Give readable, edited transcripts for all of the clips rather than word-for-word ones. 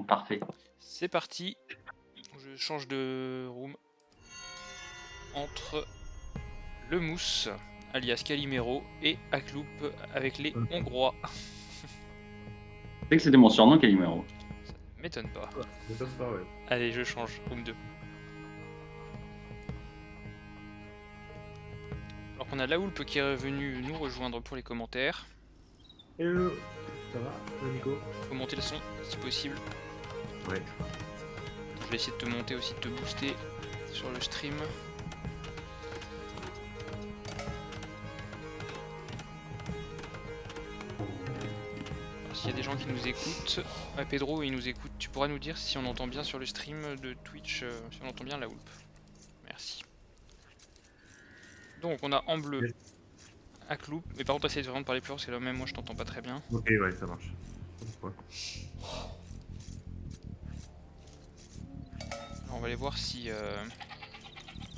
parfait. C'est parti. Je change de room entre le Mousse, alias Calimero, et Akloup avec les Hongrois. C'est que c'était mon surnom, Calimero. Ça ne m'étonne pas. Ça m'étonne pas, ouais. Allez, je change, room 2. Alors qu'on a Laoulp qui est revenu nous rejoindre pour les commentaires. Hello. Ça va, Nico? Faut monter le son si possible. Ouais. Je vais essayer de te monter aussi, de te booster sur le stream. S'il y a des gens qui nous écoutent, Pedro il nous écoute, tu pourras nous dire si on entend bien sur le stream de Twitch, si on entend bien Laoulp. Merci. Donc on a en bleu Akloup, mais par contre essaye vraiment de parler plus fort parce que là même moi je t'entends pas très bien. Ok, ouais, ça marche. Ouais. Alors, on va aller voir si,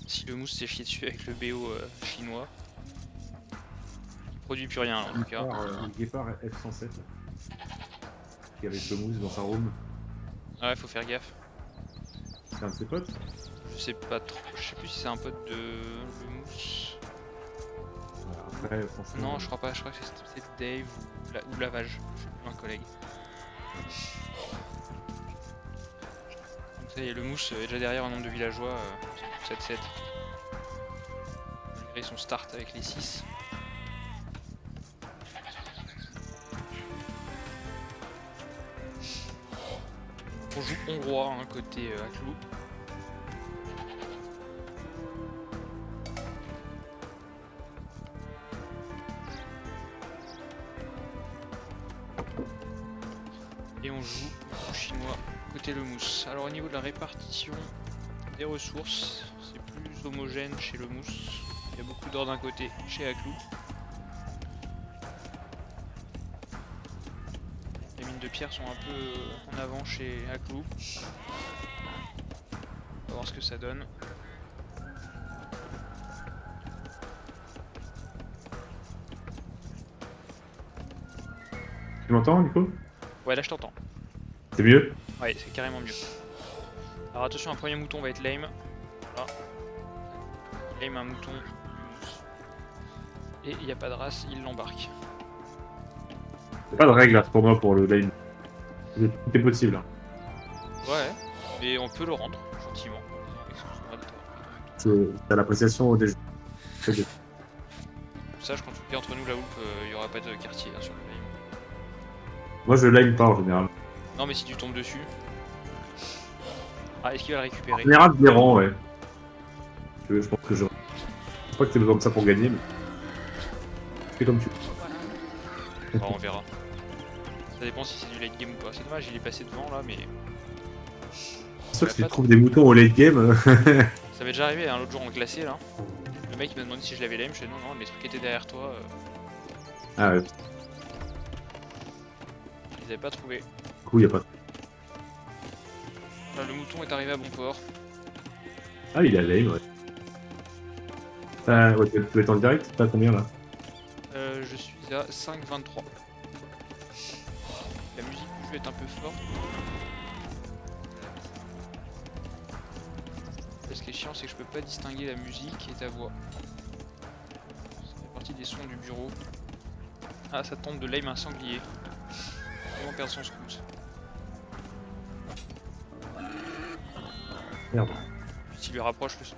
si le mousse s'est fié dessus avec le BO chinois. Il produit plus rien en tout cas. Guépard F107 qui est avec le mousse dans sa room. Ouais, faut faire gaffe. C'est un de ses potes. Je sais pas trop, je sais plus si c'est un pote de le mousse. Après, franchement. Non, je crois pas, je crois que c'est Dave ou Lavage, je sais plus, un collègue. Donc ça y est, le mousse est déjà derrière un nombre de villageois, 7-7. Malgré son start avec les 6. On joue hongrois, hein, côté Akloup. Et on joue au chinois côté le mousse. Alors au niveau de la répartition des ressources, c'est plus homogène chez le mousse. Il y a beaucoup d'or d'un côté chez Akloup. Les mines de pierre sont un peu en avant chez Akloup. On va voir ce que ça donne. Tu m'entends, Nico? Ouais, là je t'entends. C'est mieux? Ouais, c'est carrément mieux. Alors attention, un premier mouton va être lame. Voilà. Lame un mouton. Et il n'y a pas de race, il l'embarque. C'est pas de règle à ce tournoi pour le lane. Tout est possible. Hein. Ouais, mais on peut le rendre, gentiment. C'est à l'appréciation des jeux. Sache qu'en tout cas, entre nous, la Hoop, il n'y aura pas de quartier hein, sur le lane. Moi je lane pas en général. Non, mais si tu tombes dessus. Ah, est-ce qu'il va le En récupérer? général, je les rends, ouais. Je pense que je. Je pense pas que t'aies besoin de ça pour gagner, mais. Fais comme tu veux. Bon, on verra. Ça dépend si c'est du late game ou pas. C'est dommage, il est passé devant là, mais. C'est sûr que si tu trouves des moutons au late game. Ça m'est déjà arrivé hein, l'autre jour en glacé là. Le mec il m'a demandé si je l'avais lame, je dis non, non, mais les trucs étaient derrière toi. Ah ouais. Ils avaient pas trouvé. Du coup, y a pas. Là, le mouton est arrivé à bon port. Ah, il est à lane, ouais. Ouais, tu peux être en direct? T'as combien là? Je suis à 5,23. La musique du jeu est un peu forte. Ce qui est chiant, c'est que je peux pas distinguer la musique et ta voix. Ça fait partie des sons du bureau. Ah, ça tente de lame un sanglier. Ils vont perdre son scout. Merde. S'il lui rapproche le son.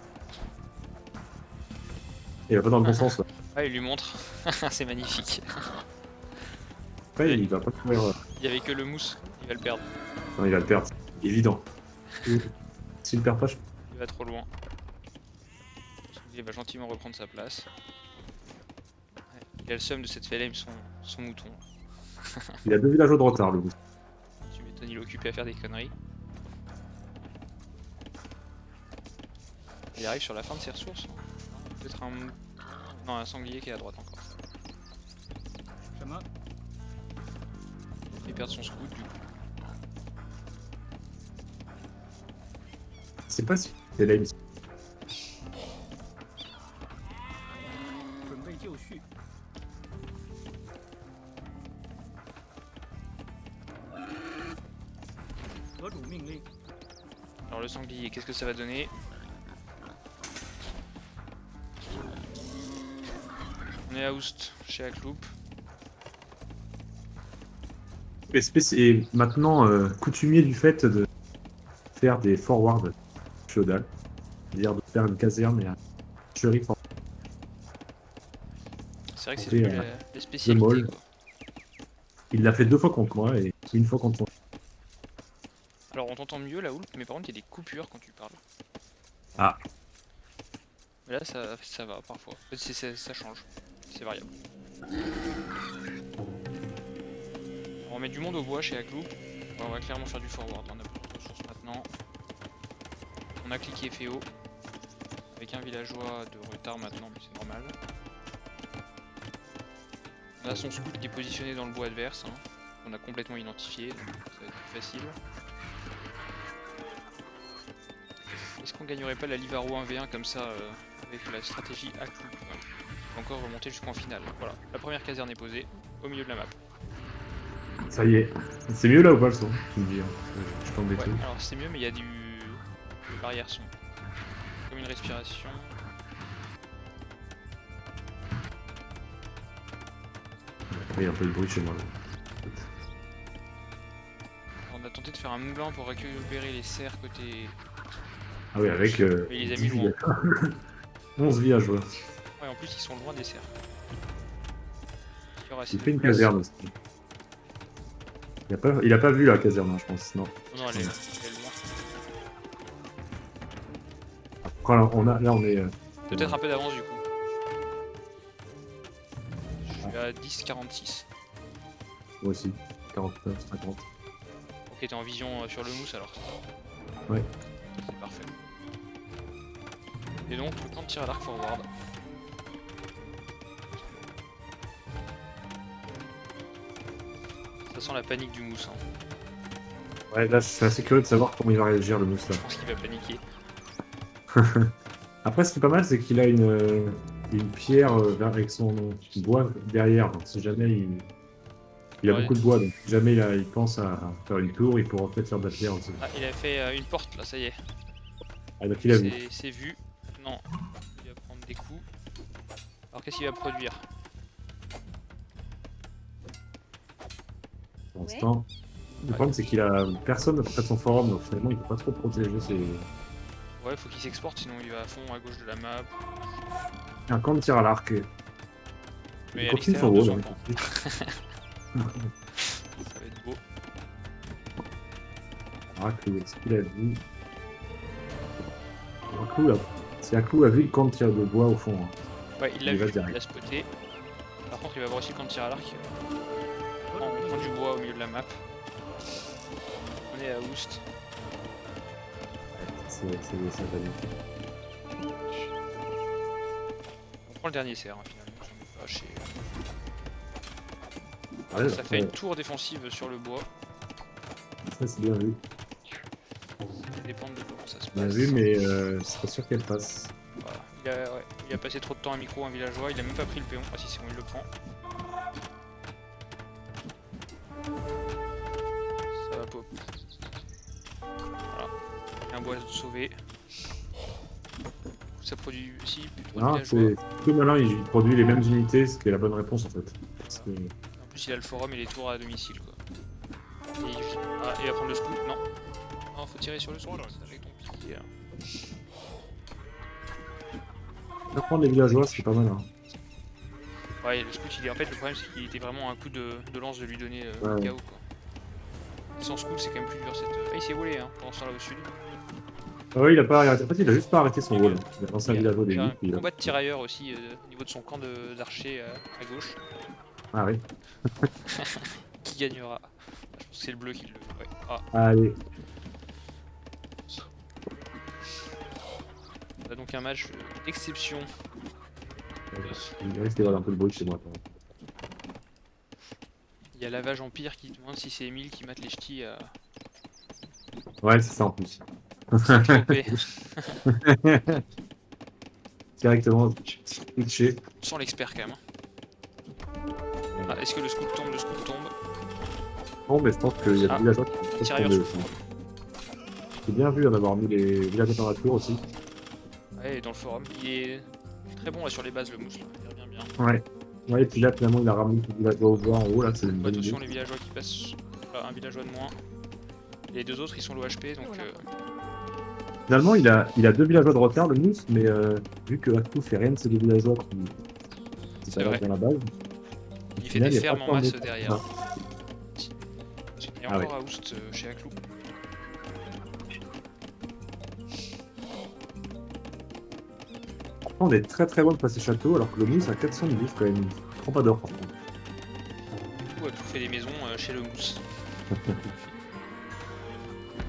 Il va pas dans le bon sens là. Ah, il lui montre. C'est magnifique. Ouais, il va pas courir. Il y avait que le mousse, il va le perdre. Non, il va le perdre. C'est évident. S'il le perd pas, je. Il va trop loin. Il va gentiment reprendre sa place. Ouais, il a le seum de cette lame son mouton. Il a 2 villageois de retard, le bout. Tu m'étonnes, il est occupé à faire des conneries. Il arrive sur la fin de ses ressources. Peut-être un... Non, un sanglier qui est à droite encore. Il perd son scout du coup. C'est pas si c'est lame. Alors le sanglier, qu'est-ce que ça va donner? On est à Oust, chez Akloup. Et maintenant coutumier du fait de faire des forwards féodales. C'est-à-dire de faire une caserne et un shérif en C'est vrai que c'est Et, devenu la spécialité. molle. Quoi. Il l'a fait 2 fois contre moi et une fois contre moi. Alors on t'entend mieux là, Oulp, mais par contre il y a des coupures quand tu parles. Ah. Mais là ça va parfois. En fait, ça change, c'est variable. On met du monde au bois chez Akloup. On va clairement faire du forward, on a beaucoup de ressources maintenant. On a cliqué Féo. Avec un villageois de retard maintenant, mais c'est normal. On a son scout qui est positionné dans le bois adverse. Hein. On a complètement identifié, donc ça va être plus facile. Est-ce qu'on gagnerait pas la Livaro 1v1 comme ça avec la stratégie Akloup? On va encore remonter jusqu'en finale. Voilà, la première caserne est posée au milieu de la map. Ça y est. C'est mieux là ou pas le son? Tu me dis. Hein. Je t'en Ouais, détruis. alors c'est mieux, mais il y a des barrières son. Comme une respiration. Il y a un peu de bruit chez moi. Là. On a tenté de faire un moulin pour récupérer les serres côté. Ah oui, avec Mais il les a 10 mis loin. 11 villageois. Ouais, en plus ils sont loin des serres. Il y aura assez Il de fait une place. caserne aussi. Il a pas vu la caserne, hein, je pense. Non. Non, elle est loin. Après, là, on est. Peut-être un peu d'avance du coup. Je suis à 10,46. Moi aussi. 49, 50. Ok, t'es en vision sur le mousse alors. Ouais. C'est parfait. Et donc, le camp de tir à l'arc forward. Ça sent la panique du mousse. Hein. Ouais, là, je suis assez curieux de savoir comment il va réagir le mousse là. Je pense qu'il va paniquer. Après, ce qui est pas mal, c'est qu'il a une pierre avec son bois derrière. Donc, si jamais il a Ouais. beaucoup de bois, donc si jamais il pense à faire une tour, il pourra peut-être faire de la pierre aussi. Ah, il a fait une porte là, ça y est. Ah, donc il a vu. C'est vu. Non, il va prendre des coups. Alors qu'est-ce qu'il va produire? Pour l'instant. Le problème, c'est qu'il a personne près de son forum, donc finalement, il peut pas trop protéger ses. Ouais, faut qu'il s'exporte, sinon il va à fond à gauche de la map. Un camp de tir à l'arc. Mais Il à continue son l'extérieur de rôle. son Hein, camp. Ça va être beau. Raclou, est-ce qu'il a vu Raclou, si Raclou a vu le camp de tir de bois au fond. Hein. Ouais, il l'a Il va vu, direct. il l'a spoté. Par contre, il va voir aussi le camp de tir à l'arc. On prend du bois au milieu de la map. On est à Oust. C'est magnifique. On prend le dernier cerf hein, finalement. J'en ai pas chez... Ouais, Ça fait une tour défensive sur le bois. Ça, c'est bien vu. Ça dépend de comment ça se passe. Bien vu, mais c'est pas sûr qu'elle passe. Voilà. Il a passé trop de temps à micro, un villageois. Il a même pas pris le péon. Ah si, c'est bon, il le prend. Ça va pop. Voilà. Un bois sauvé. Ça produit aussi plutôt de Non, villageois. c'est plutôt malin, il produit les mêmes unités, ce qui est la bonne réponse en fait. Parce que... En plus, il a le forum et les tours à domicile quoi. Et il va prendre le scoop. Non. Non, faut tirer sur le scoop avec ton pied. Là. Il va prendre les villageois, c'est pas mal. Hein. Ouais, le scout, il est en fait le problème, c'est qu'il était vraiment un coup de lance de lui donner le Ouais. KO quoi. Et sans scout, c'est quand même plus dur cette. Ah, il s'est volé hein, pendant ce temps là au sud. Ah ouais, il a pas arrêté. En fait, il a juste pas arrêté son rôle. Il a lancé un villageois au Il y a début. un Puis il a... combat de tirailleurs aussi au niveau de son camp d'archers à gauche. Ah oui. Qui gagnera? Je pense que c'est le bleu qui le. Ouais. Ah, Allez. on a donc un match d'exception. Il risque d'avoir un peu de bruit chez moi. Il y a Lavage Empire qui demande si c'est Emile qui mate les ch'tis à Ouais, c'est ça en plus. choper. Directement switché. Sans l'expert quand même. Hein. Ah, est-ce que le scout tombe? Le scout tombe. Bon, mais je pense qu'il y a Ah, des villageois qui sont tirailleurs tombés sous aussi. J'ai bien vu d'avoir mis les villageois dans la tour aussi. Ouais, et dans le forum. Il est très bon là sur les bases, le mousse. Là. Il revient bien. Ouais. Ouais, et puis là, finalement, il a ramené les villageois au bord en haut, là, c'est une Bon, bonne idée. attention, les villageois qui passent. Voilà, un villageois de moins. Les deux autres, ils sont low HP, donc Finalement, il a 2 villageois de retard, le mousse, mais vu que Atou fait rien de ces 2 villageois qui C'est vrai. s'arrêtent dans la base, il fait final, des il y a fermes pas en tant de masse monde. derrière. Ouais. Il y a Ah encore à Oust chez Aklou. Après, on est très très loin de passer château, alors que le mousse a 412 quand même. Il prend pas d'or par contre. Du coup, Aklou fait des maisons chez le mousse.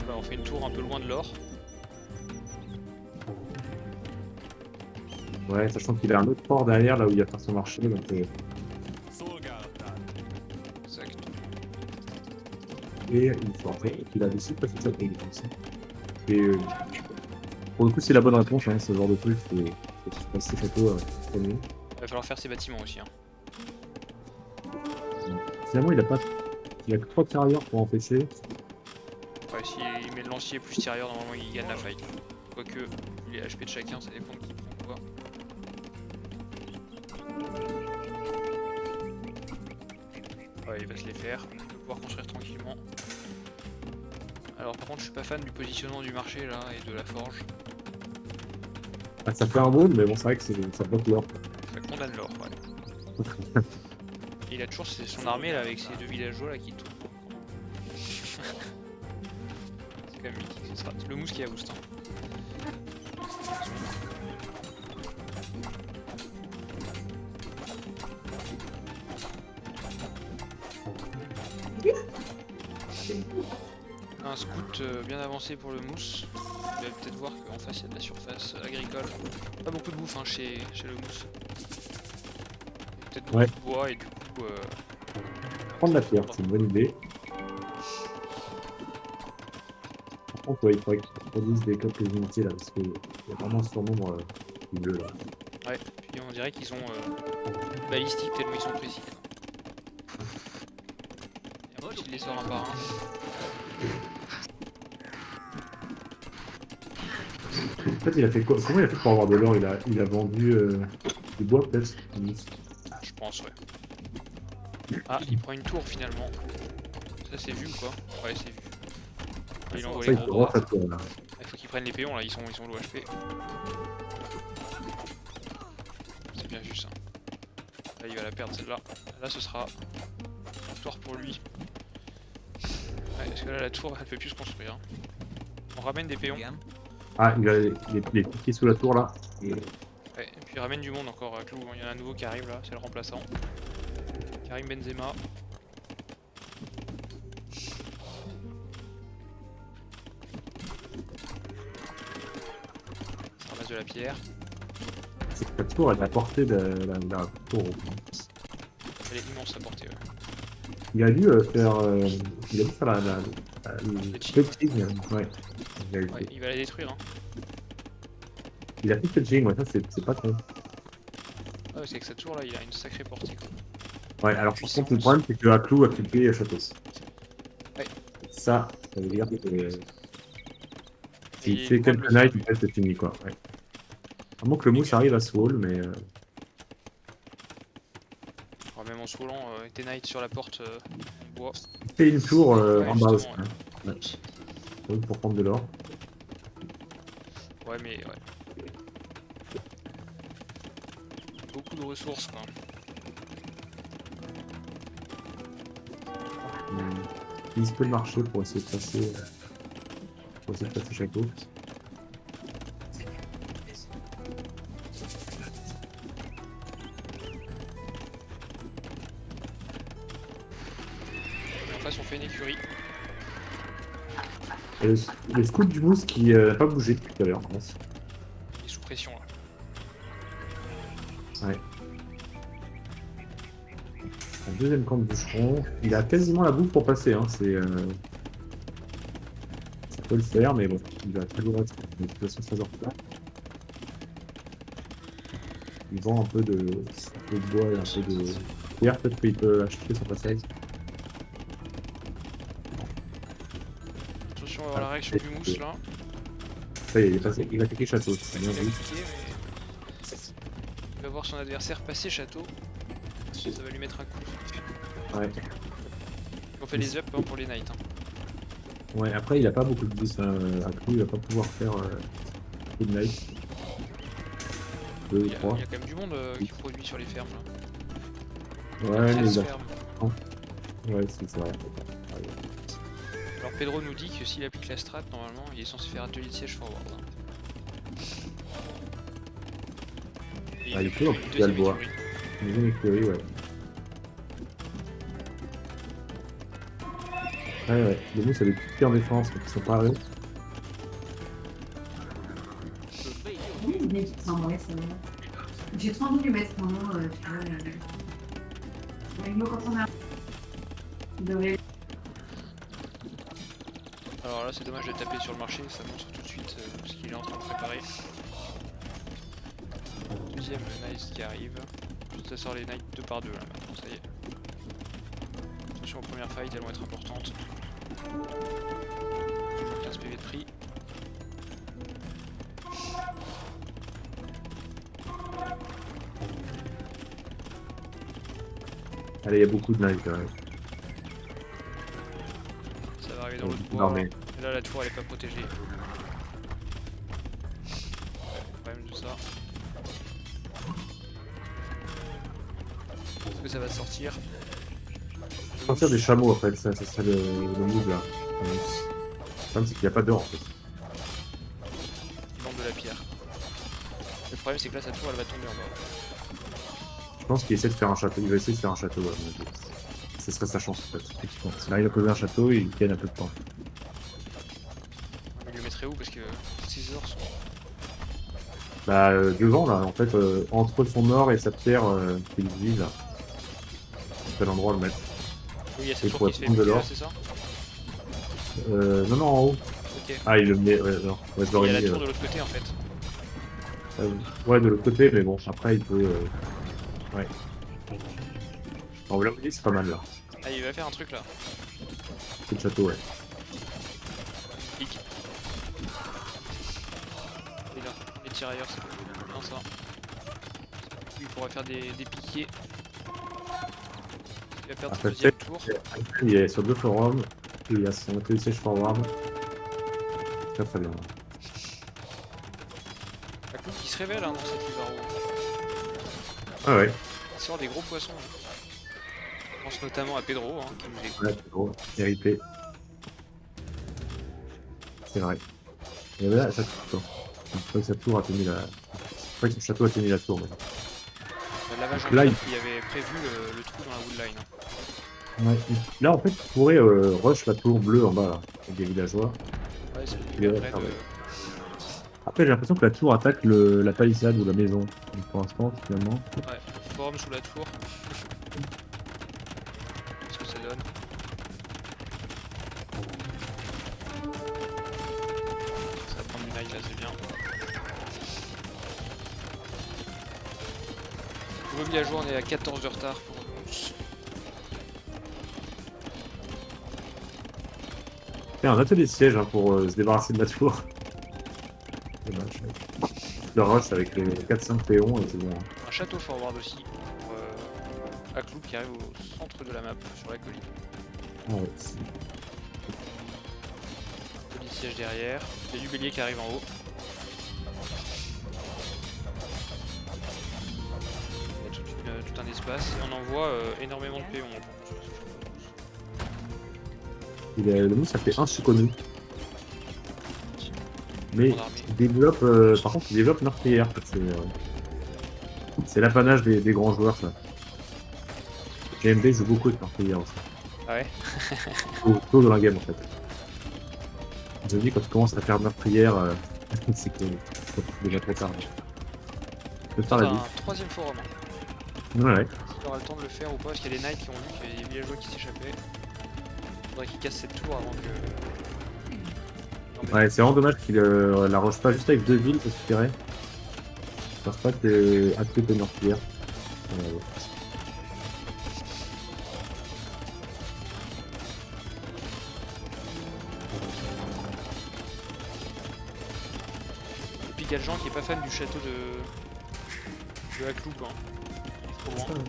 Voilà, on fait une tour un peu loin de l'or. Ouais, sachant qu'il a un autre port derrière, là où il va faire son marché, donc Exact. et il faut après qu'il a décidé de passer château, il est comme ça. Et pour le coup, c'est la bonne réponse, hein, ce genre de truc, faut passer château premier. Il va falloir faire ses bâtiments aussi. Hein. Finalement, il a que 3 tirailleurs pour empêcher. Ouais, s'il met le lancier plus tireur, normalement il gagne la fight. Quoique, les HP de chacun, ça dépend de qui prend quoi. Ouais, il va se les faire. Il va pouvoir construire tranquillement. Alors par contre, je suis pas fan du positionnement du marché là et de la forge. Ah, ça fait un wall, mais bon, c'est vrai que ça bloque l'or. Ça condamne l'or, ouais. Et il a toujours son armée là avec ses deux villageois là qui tournent. C'est quand même mythique, ce sera le mousse qui a boost. Hein. Un scout bien avancé pour le mousse. Vous allez peut-être voir qu'en face il y a de la surface agricole. Pas beaucoup de bouffe hein, chez le mousse. Peut-être beaucoup de bois et du coup... Prendre la pierre, c'est une bonne idée. Par contre, ouais, il faudrait qu'ils produisent des quelques unités là, parce qu'il y a vraiment un surnombre bleu là. Ouais, puis on dirait qu'ils ont balistique tellement ils sont précis. Et après il les sort un par un. En fait, il a fait quoi? Comment il a fait pour avoir de l'or? Il a vendu du bois peut-être? Je pense, ouais. Ah, il prend une tour finalement. Ça c'est vu ou quoi? Ouais, c'est vu. Ah, il envoie Ça, les il gros peut voir droits. sa tour là. Il faut qu'ils prennent les péons là, ils sont low HP. C'est bien vu ça. Là il va la perdre celle-là. Là ce sera victoire pour lui. Ouais, parce que là la tour elle peut plus se construire. On ramène des péons. Ah, il a les piquets sous la tour là. Et Ouais, et puis il ramène du monde encore à Clou. Il y en a un nouveau qui arrive là, c'est le remplaçant. Karim Benzema. On ramasse de la pierre. la tour, elle est à portée de la tour. Elle est immense à portée. Ouais. Il a dû faire le fletching, ouais. Ouais, il va la détruire. Hein. Il a fait le fletching, ouais, ça c'est pas con. Ah, c'est que cette tour là, il a une sacrée portée. Quoi. Ouais, alors par contre, le problème c'est que Aklou a cliqué château. Ouais. Ça veut dire que s'il Et fait loin de quelques le faire, nights, lui. en fait, c'est fini quoi. Ouais. À moins que le mousse arrive à se wall, mais. Alors, même en soulant, tes knights sur la porte en bois. C'est une tour Ouais, en bas aussi. justement, Hein. Ouais. Donc, pour prendre de l'or. Ouais, mais ouais. Beaucoup de ressources quoi. Il utilise peu le marché pour essayer de passer. Pour essayer de passer chaque eau. Et en face, on fait une écurie. Et le scout du mousse qui n'a pas bougé depuis tout à l'heure. Il est sous pression là. Ouais. Un deuxième camp de bûcheron. Il a quasiment la bouffe pour passer. Hein. Ça peut le faire, mais bon, il va toujours être de toute façon très en retard. Il vend un peu de bois et un peu de pierre. Peut-être qu'il peut acheter son passage. Attention à avoir la réaction du mousse là. Ça y est, il a attaqué château. C'est Il a bien vu. cliqué, mais il va voir son adversaire passer château. Ça va lui mettre un coup. Ouais. On fait les ups hein, pour les knights. Hein. Ouais, après, il a pas beaucoup de 10 à coup, il va pas pouvoir faire Midnight. 2 ou Il y a 3. quand même du monde qui produit sur les fermes là. Ouais, mais 13 il a... fermes. Ouais, c'est vrai. Alors Pedro nous dit que s'il applique la strat, normalement il est censé faire atelier de siège forward. Hein. Et Ah, il fait peut, en une plus, il y a le deuxième bois. écurie. Une deuxième écurie, ouais. Ouais, le mousse a des petites pierres en défense qui sont pas réelles. Oui, mais enfin, ouais, c'est vrai. J'ai trop envie de lui mettre un nom, tu vois. Le mot quand on a. Il devrait. Alors là c'est dommage de taper sur le marché, ça montre tout de suite ce qu'il est en train de préparer. Deuxième nice qui arrive. Ça sort les knights 2 par 2 là maintenant, ça y est. Attention aux premières fights, elles vont être importantes. Toujours 15 PV de prix. Allez, il y a beaucoup de knives quand même. Ça va arriver dans l'autre Beaucoup bois. d'armées. Et là la tour elle est pas protégée. Problème de ça. Est-ce que ça va sortir? Sortir des chameaux en fait, ça serait le move là. Le problème c'est qu'il n'y a pas d'or en fait. Il manque de la pierre. Le problème c'est que là sa tour elle va tomber en bas. Je pense qu'il essaie de faire un château, il va essayer de faire un château. Ouais, ce serait sa chance en fait, effectivement. S'il arrive à poser un château, il gagne un peu de temps. Il le mettrait où parce que ces ors sont... Bah devant là, en fait, entre son or et sa pierre qu'il utilise là. C'est l'endroit de le mettre. Oui, il y a cette Et tour pour qui se fait prendre de buter là, l'or. c'est ça? Non, en haut. Ok. Ah, il le met, ouais, non. Ouais, je Il y l'aurais a la mis. tour de l'autre côté en fait. Ouais, de l'autre côté, mais bon, après il peut. Ouais. En vous l'avez dit, c'est pas mal là. Ah, il va faire un truc là. C'est le château, ouais. Clic. Et là, les tirailleurs, c'est bien ça. Il pourra faire des piquets. Il va perdre son Après, deuxième tour. Il est sur 2 forums, et il y a son atelier siège forward. Très très bien. La coupe qui se révèle hein, dans cette Livaro. Ah ouais, Il sort des gros poissons. Je pense notamment à Pedro hein, qui nous écoute. ouais, c'est gros, hérité. C'est vrai. Et là, ça tour. Je crois que sa tour a tenu la. Je crois que son château a tenu la tour. Mais... Lavage en Là, fait, il avait prévu le trou dans la woodline. Hein. Ouais. Là, en fait, tu pourrais rush la tour bleue en bas, là, avec des villageois. Ouais, c'est Il est le vrai, après de... Après, j'ai l'impression que la tour attaque la palissade ou la maison. Donc, pour l'instant, finalement. Ouais, forum sous la tour. Qu'est-ce que ça donne? Ça va prendre du night là, c'est bien. Nouveau villageois, on est à 14 de retard pour nous. C'est un atelier de siège hein, pour se débarrasser de la tour. Dommage. Le rush avec les 4-5 péons et c'est bon. Un château forward aussi pour Aklou qui arrive au centre de la map sur la colline. Ah ouais. Colline siège derrière. Il y a du bélier qui arrive en haut. Il y a tout un espace et on envoie énormément de péons. Sur ce château. Le mousse, ça fait un Shikonu. Mais En armée. il développe, par contre, il développe meurtrière. C'est l'apanage des grands joueurs, ça. GMB joue beaucoup de meurtrière aussi. Ah ouais. Tôt dans la game, en fait. Je dis, quand tu commences à faire meurtrière, c'est que c'est déjà trop tard. Je peux faire la un vie. troisième forum. Ouais. Il aura le temps de le faire ou pas parce qu'il y a des knights qui ont vu qu'il y a des villageois qui s'échappaient. Faudrait qu'ils cassent cette tour avant que... Non, mais Ouais, c'est vraiment dommage qu'il la roche pas juste avec 2 villes, ça suffirait. Je pense pas que à côté de meurtrière. Picaljean qui est pas fan du château de Hakloub. Hein. Il est trop loin.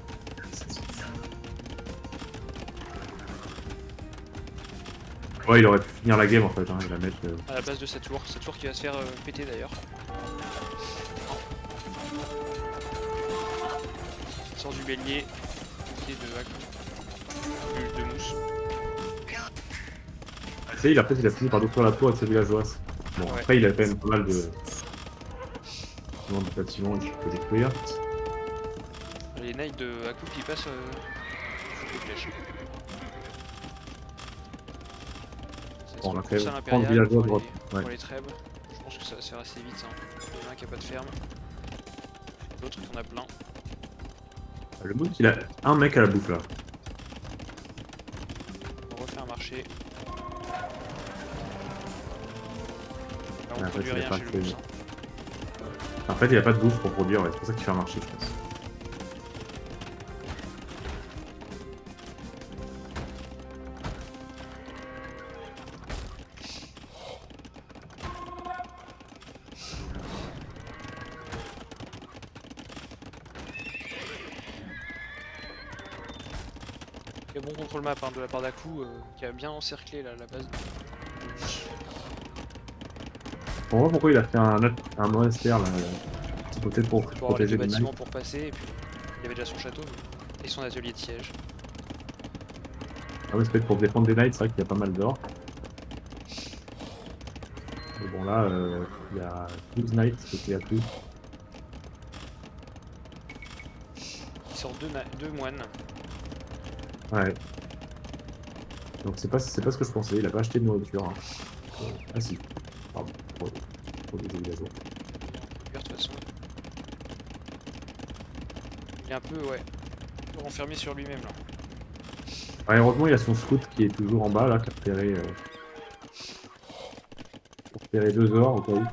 Ouais, il aurait pu finir la game en fait, hein, et la mettre. À la base de sa tour qui va se faire péter d'ailleurs. Il sort du bélier, côté de Hakloub. Plus de mousse. Ça y est, après il a fini par détruire la tour avec ses villageois. Bon, Ouais. après il a quand même pas mal de bâtiments qu'il faut détruire. Les knights de Hakloub qui passent sous les flèches. Bon, on a Course fait à 30 l'impériale villageois à pour droite. les, Ouais. pour les trèbes. Je pense que ça va se faire assez vite. Hein. Il y en a un qui a pas de ferme. L'autre il en a plein. Le mood, il a un mec à la bouffe là. On refait un marché. Là, on Ouais, produit en fait, il rien a pas chez le fait- boss. En fait, il a pas de bouffe pour produire, ouais, c'est pour ça qu'il fait un marché, je pense. Il y a bon contrôle map hein, de la part d'Aku qui a bien encerclé là, la base. On voit pourquoi il a fait un monastère là. C'est peut-être pour Pour avoir les protéger deux les bâtiments knights. pour passer et puis il y avait déjà son château et son atelier de siège. Ah ouais, c'est peut-être pour défendre des knights, c'est vrai qu'il y a pas mal d'or. Mais bon là, il y a 12 knights côté à plus. Il sort deux moines. Ouais. Donc c'est pas ce que je pensais, il a pas acheté de nourriture. Hein. Ah si. Pardon, pour des villageois. De toute façon. Il est un peu renfermé sur lui-même là. Ouais, heureusement, il y a son scout qui est toujours en bas là, qui a repéré 2 ors au cas où.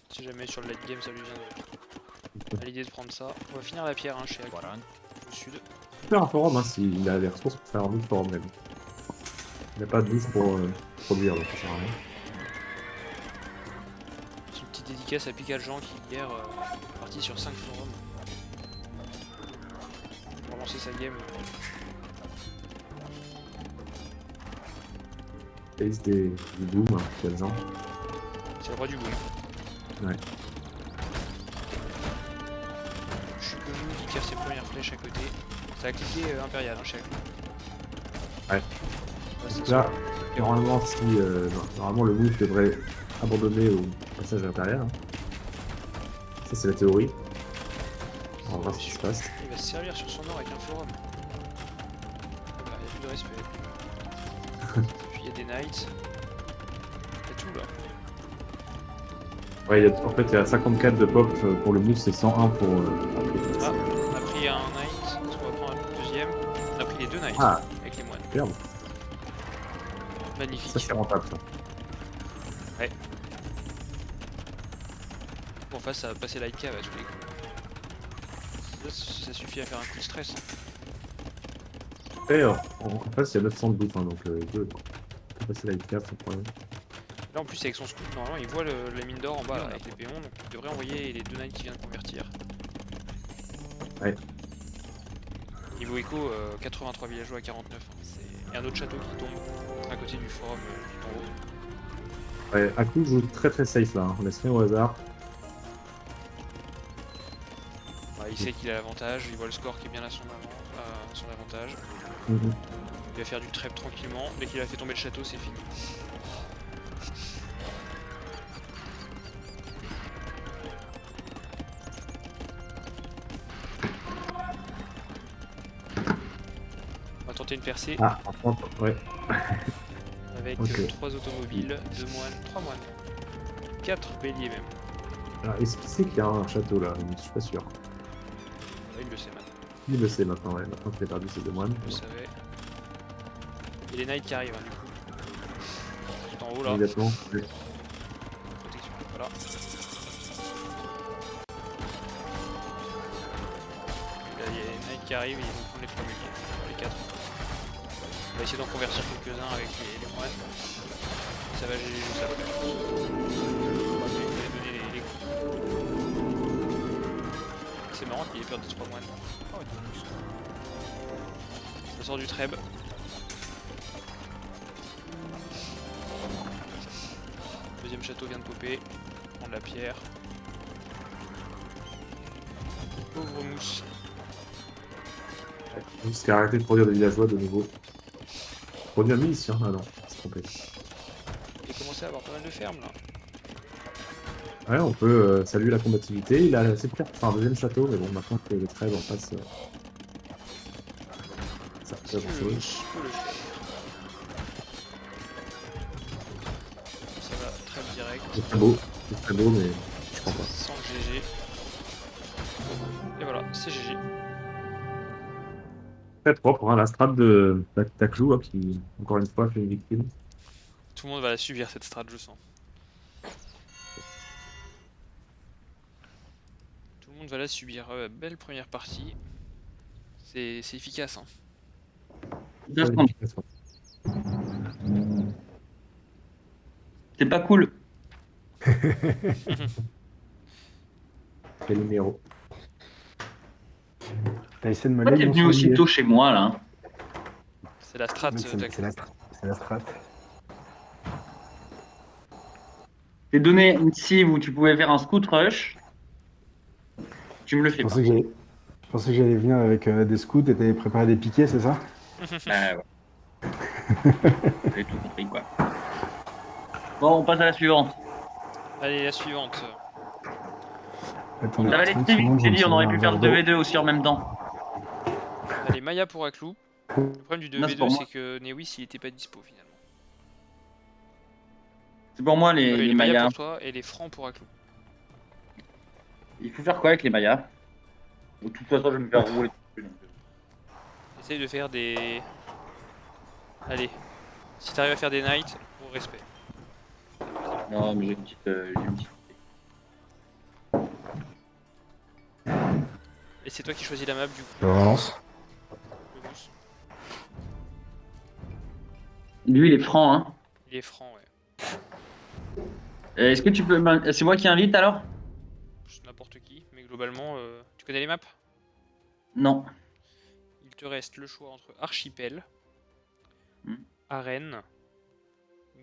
Si jamais sur le late game ça lui vient à l'idée de prendre ça. On va finir la pierre hein, chez Aku, au sud. Faire un forum hein, s'il a les ressources pour faire un autre forum même. Il n'a pas de bouffe pour produire, donc ça sert à rien. C'est une petite dédicace à Picaljean qui hier est parti sur 5 forums. Pour lancer sa game. Face du boom, hein, Picaljean. C'est le roi du boom. Ouais. Je suis que vous qui tire ses premières flèches à côté. Ça a cliqué impérial hein, chez Aku. Ouais. c'est Donc là, sûr. normalement, normalement le move devrait abandonner au passage impérial. Hein. Ça, c'est la théorie. On va voir ce qui se passe. Il va se servir sur son or avec un forum. Voilà, il n'y a plus de respect. Puis il y a des knights. Il y a tout là. Ouais, en fait, il y a 54 de pop pour le move, c'est 101 pour. Ah, on a pris un knight, parce qu'on va prendre un deuxième. On a pris les deux knights Ah, avec les moines. merde. Magnifique. Ça, c'est rentable, ça. En face, ça va passer light cave à tous les coups. Ça suffit à faire un coup de stress. Après, en face, il y a 900 de bouffe, hein, donc on peut passer la hitcap sans problème. Là en plus avec son scout, normalement il voit la mine d'or en bas là, avec les péons, donc il devrait envoyer les deux knights qui viennent de convertir. Ouais. Niveau écho, 83 villageois à 49. Hein. Il y a un autre château qui tombe à côté du forum tout en haut. Ouais, Aku joue très très safe là, hein. On laisse rien au hasard. Ouais, il sait qu'il a l'avantage, il voit le score qui est bien à son avantage. Mhm. Il va faire du trap tranquillement, dès qu'il a fait tomber le château c'est fini. On va tenter une percée Ah, par contre, ouais. avec ok. 3 automobiles, 2 moines, 3 moines, 4 béliers même. Alors, est-ce qu'il sait qu'il y a un château là? Je suis pas sûr. Là, il le sait maintenant, Il le sait maintenant, ouais. Maintenant qu'il a perdu ses deux moines. il le savait. Et les knights qui arrivent hein, du coup. Tout en haut là, Immédiatement. Ouais. protection, voilà. Là, il y a les knights qui arrivent, ils vont prendre les 3 béliers, enfin, les 4. On va essayer d'en convertir quelques-uns avec les moines. Ça va GG juste après. On va donner les coups qu'il ait peur des 3 moines. Oh, une mousse. Ça sort du treb. Deuxième château vient de popper. Prendre la pierre. Pauvre mousse. Parce qu'il a arrêté de produire des villageois de nouveau. Produire 1000 ici, hein. Ah non, c'est trompé. Il a commencé à avoir pas mal de fermes là. Ouais, on peut saluer la combativité. Il a assez peur pour faire un deuxième château, mais bon, maintenant que le trade en face, ça Est-ce fait que grand le chose. mousse peut le faire? Ça va, treb direct. C'est très beau, mais je crois pas. Sans GG. Et voilà, c'est GG. Très propre, hein, la strat d'Aklou, hein, qui, encore une fois, fait une victime. Tout le monde va la subir cette strat, je sens. Tout le monde va la subir. Belle première partie. C'est efficace. Hein. C'est pas cool. Quel numéro. T'as essayé de me Pourquoi lire t'es mon venu sanglier. aussitôt chez moi là? C'est la strat Mec, c'est d'Aklou. la strat. T'es donné une cible où tu pouvais faire un scout rush. Tu me le Je fais pas. pensais que j'allais venir avec des scouts et t'avais préparé des piquets, c'est ça? Bah ouais. J'ai tout compris quoi. Bon, on passe à la suivante. Allez, la suivante. Attendez, Ça va aller 30 très vite, secondes, j'ai dit, je on me aurait sers pu un faire le verre d'eau. 2v2 aussi en même temps. Allez, Maya pour Aklou. Le problème du Non, c'est 2v2, pour moi. c'est que Newis il était pas dispo finalement. C'est pour moi les Les Maya Mayas. pour toi et les francs pour Aklou. Il faut faire quoi avec les Mayas? De toute façon, je vais me faire rouler dessus. Donc. Essaye de faire des. Allez, si t'arrives à faire des knights, au respect. Non, mais j'ai une petite. Et c'est toi qui choisis la map du coup, Je relance. le mousse. Lui, il est franc, hein. Il est franc, ouais. Est-ce que tu peux. C'est moi qui invite alors? C'est n'importe qui, mais globalement, tu connais les maps? Non. Il te reste le choix entre Archipel, Hmm. Arène,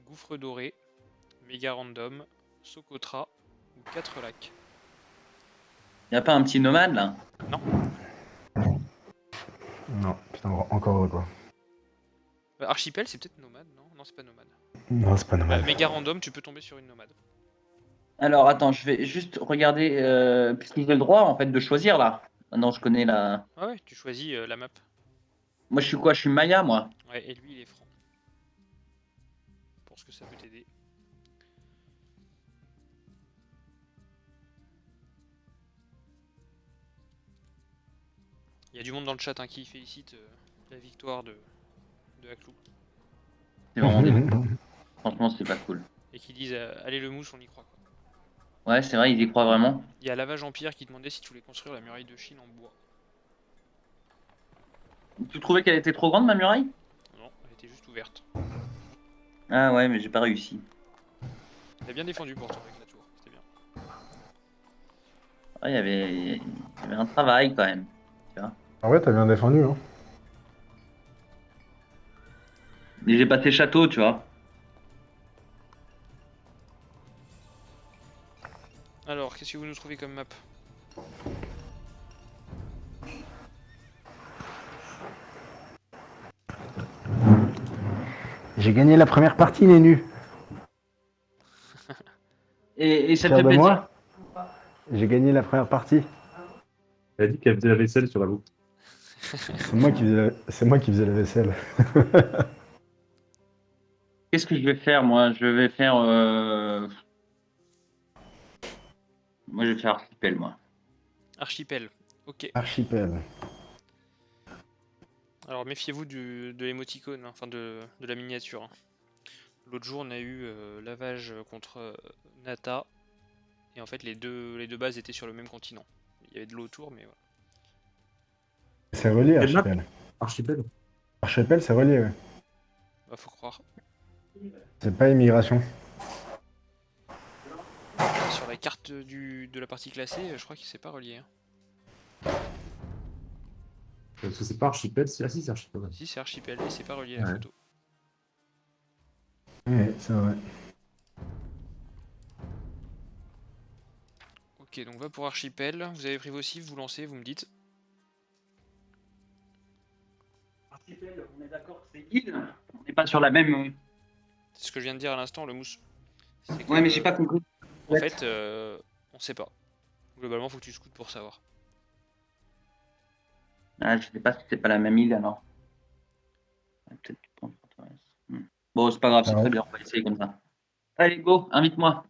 Gouffre Doré, Méga Random, Socotra ou 4 lacs. Y a pas un petit nomade là? Non, putain, encore heureux quoi. Archipel, c'est peut-être nomade, non? Non, c'est pas nomade. Non, c'est pas normal. Méga Random, tu peux tomber sur une nomade. Alors attends, je vais juste regarder. Puisque j'ai le droit en fait de choisir là. Ah non, je connais la. Ah ouais, tu choisis la map. Moi, je suis quoi? Je suis Maya, moi. Ouais, et lui, il est franc. Pour ce que ça peut t'aider. Il y a du monde dans le chat hein, qui félicite la victoire de Aklou. C'est vraiment des. Franchement, c'est pas cool. Et qui disent allez le mousse, on y croit quoi. Ouais, c'est vrai, ils y croient vraiment. Il y a Lavage Empire qui demandait si tu voulais construire la muraille de Chine en bois. Tu trouvais qu'elle était trop grande, ma muraille? Non, elle était juste ouverte. Ah ouais, mais j'ai pas réussi. T'as bien défendu pourtant avec la tour, c'était bien. Ah, il y avait un travail quand même. Ah ouais, t'as bien défendu, hein. Mais j'ai pas tes châteaux, tu vois. Alors, qu'est-ce que vous nous trouvez comme map? J'ai gagné la première partie, les nus. Et ça te Fier fait de plaisir? moi. J'ai gagné la première partie. Elle a dit qu'elle faisait la vaisselle sur la boucle. C'est moi qui faisais la vaisselle. Qu'est-ce que je vais faire, moi? Je vais faire. Moi, je vais faire Archipel, moi. Archipel, ok. Archipel. Alors méfiez-vous de l'émoticône, hein, enfin de la miniature. Hein. L'autre jour on a eu Lavage contre Nata, et en fait les deux bases étaient sur le même continent. Il y avait de l'eau autour, mais voilà. C'est relié, Quelle map Archipel. Archipel. Archipel, c'est relié, ouais. Bah, faut croire. C'est pas immigration. Sur la carte de la partie classée, je crois qu'il s'est pas relié. Hein. Parce que c'est pas archipel, ah si, c'est archipel. Ouais. Si, c'est archipel et c'est pas relié à la Ouais. photo. Ouais, c'est vrai. Ok, donc on va pour archipel. Vous avez pris vos cifs, vous lancez, vous me dites. Archipel, on est d'accord que c'est île. On n'est pas sur la même. C'est ce que je viens de dire à l'instant, le mousse. C'est que, Ouais, mais j'ai pas compris. En fait, on sait pas. Globalement, faut que tu scoutes pour savoir. Ah, je sais pas si c'est pas la même île alors. Ouais, peut-être que Port Forteresse. Bon, c'est pas grave, c'est Ah très ouais. bien, on va essayer comme ça. Allez, go, invite-moi.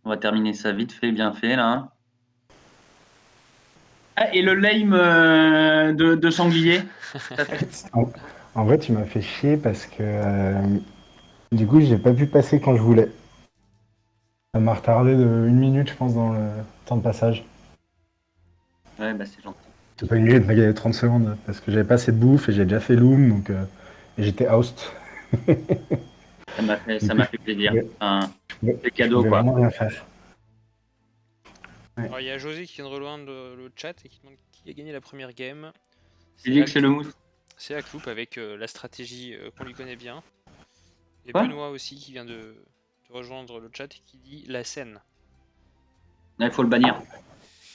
On va terminer ça vite fait, bien fait là. Hein. Ah, et le lame de sanglier. En vrai, tu m'as fait chier parce que du coup, j'ai pas pu passer quand je voulais. Ça m'a retardé de 1 minute, je pense, dans le temps de passage. Ouais, bah c'est gentil. J'ai pas obligé de me gagner 30 secondes parce que j'avais pas assez de bouffe et j'ai déjà fait loom, donc et j'étais oust. Du Ça coup, m'a fait plaisir. je Enfin, pouvais, c'est je cadeau pouvais quoi. vraiment rien faire. Alors, il y a José qui vient de rejoindre le chat et qui demande qui a gagné la première game. Tu dis que c'est le mousse. C'est Akloup avec la stratégie qu'on lui connaît bien. Et Quoi Benoît aussi qui vient de rejoindre le chat et qui dit la scène. Il faut le bannir.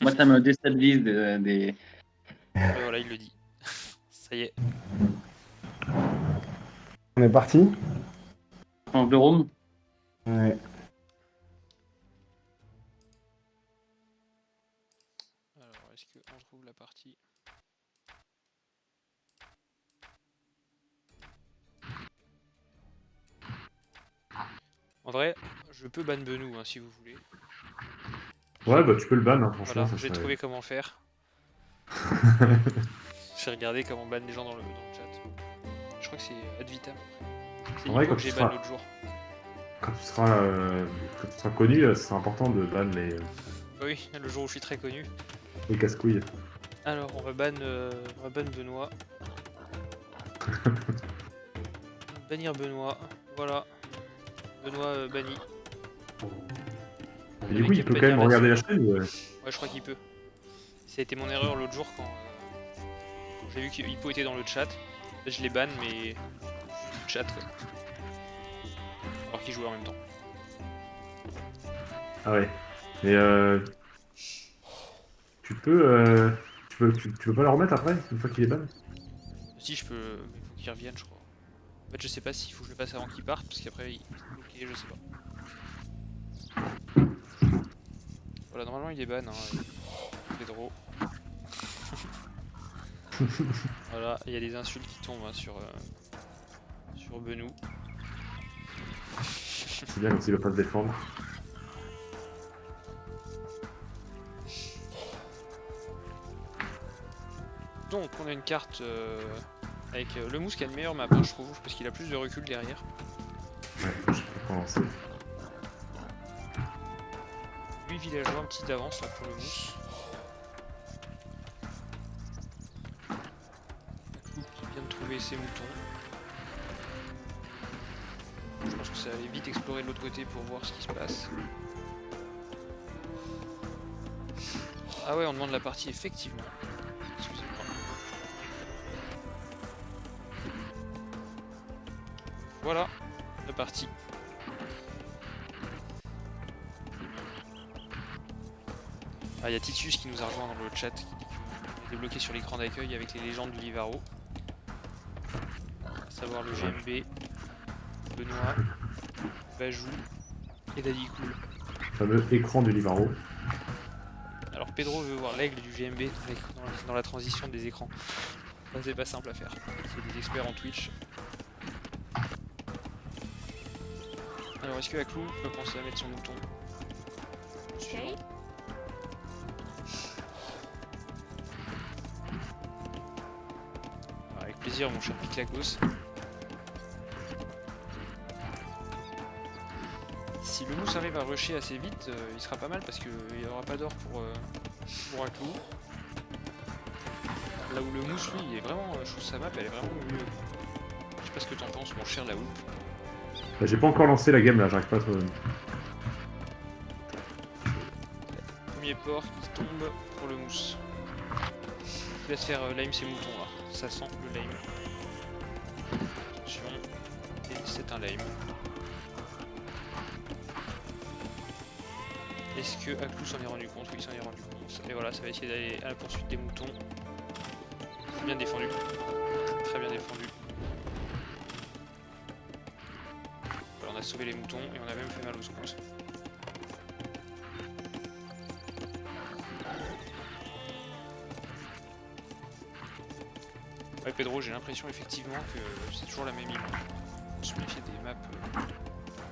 Moi, ça me déstabilise des. Et voilà, il le dit. Ça y est. On est parti? Change de room. Ouais. Alors, est-ce qu'on trouve la partie? En vrai, je peux ban Benou hein, si vous voulez. Ouais, bah tu peux le ban, hein, franchement. Voilà, Ça j'ai serait- trouvé comment faire. J'ai regardé comment ban les gens dans le chat. Je crois que c'est ad vitam. C'est En vrai, Nico quand que tu j'ai seras- ban l'autre jour. Quand tu seras connu, c'est important de ban Bah oui, le jour où je suis très connu. les casse-couilles. Alors, on va ban Benoît. Bannir Benoît. Voilà. Benoît banni. Et du coup, il peut quand même regarder la chaîne ou, Ouais, je crois qu'il peut. Ça a été mon erreur l'autre jour quand j'ai vu qu'Hippo était dans le chat. Je l'ai ban, mais du chat quoi. Alors qu'il jouait en même temps. Ah ouais. Mais tu peux pas le remettre après, une fois qu'il est ban? Si je peux, mais faut qu'il revienne, je crois. En fait, je sais pas s'il faut que je le fasse avant qu'il parte, parce qu'après il est bloqué, je sais pas. Voilà, normalement il est ban, hein. Pedro. Voilà, il y a des insultes qui tombent hein, sur Benou. C'est bien comme s'il va pas se défendre. Donc on a une carte avec le mousse qui a le meilleur map, hein, je trouve, parce qu'il a plus de recul derrière. Ouais, je sais pas comment c'est. 8 villageois, un petit d'avance là pour le mousse. Clou qui vient de trouver ses moutons. Je pense que ça allait vite explorer de l'autre côté pour voir ce qui se passe. Ah ouais, on demande la partie effectivement. Excusez-moi. Voilà, la partie. Ah, il y a Titus qui nous a rejoint dans le chat, qui dit qu'on est bloqué sur l'écran d'accueil avec les légendes du Livaro. À savoir le GMB, Benoît, Bajou et Daddy Cool. Le fameux écran du Livaro. Alors Pedro veut voir l'aigle du GMB dans la transition des écrans. Ça c'est pas simple à faire. C'est des experts en Twitch. Alors est-ce que Aklou peut penser à mettre son mouton? Suivant. Alors, avec plaisir mon cher Piclacos. Si le mousse arrive à rusher assez vite, il sera pas mal parce qu'il n'y aura pas d'or pour Aklou. Là où le mousse lui il est vraiment, je trouve sa map elle est vraiment mieux. Je sais pas ce que t'en penses mon cher Laoup. Bah, j'ai pas encore lancé la game là, j'arrive pas à trouver. Premier port qui tombe pour le mousse. Je laisse faire lime ces moutons là. Ça sent le lime. Attention. Et c'est un lime. Est-ce que Aklou s'en est rendu compte? Oui, il s'en est rendu compte. Et voilà, ça va essayer d'aller à la poursuite des moutons. Bien défendu. Très bien défendu. Voilà, on a sauvé les moutons et on a même fait mal aux scouts. Ouais, Pedro, j'ai l'impression effectivement que c'est toujours la même île. Faut se méfier des maps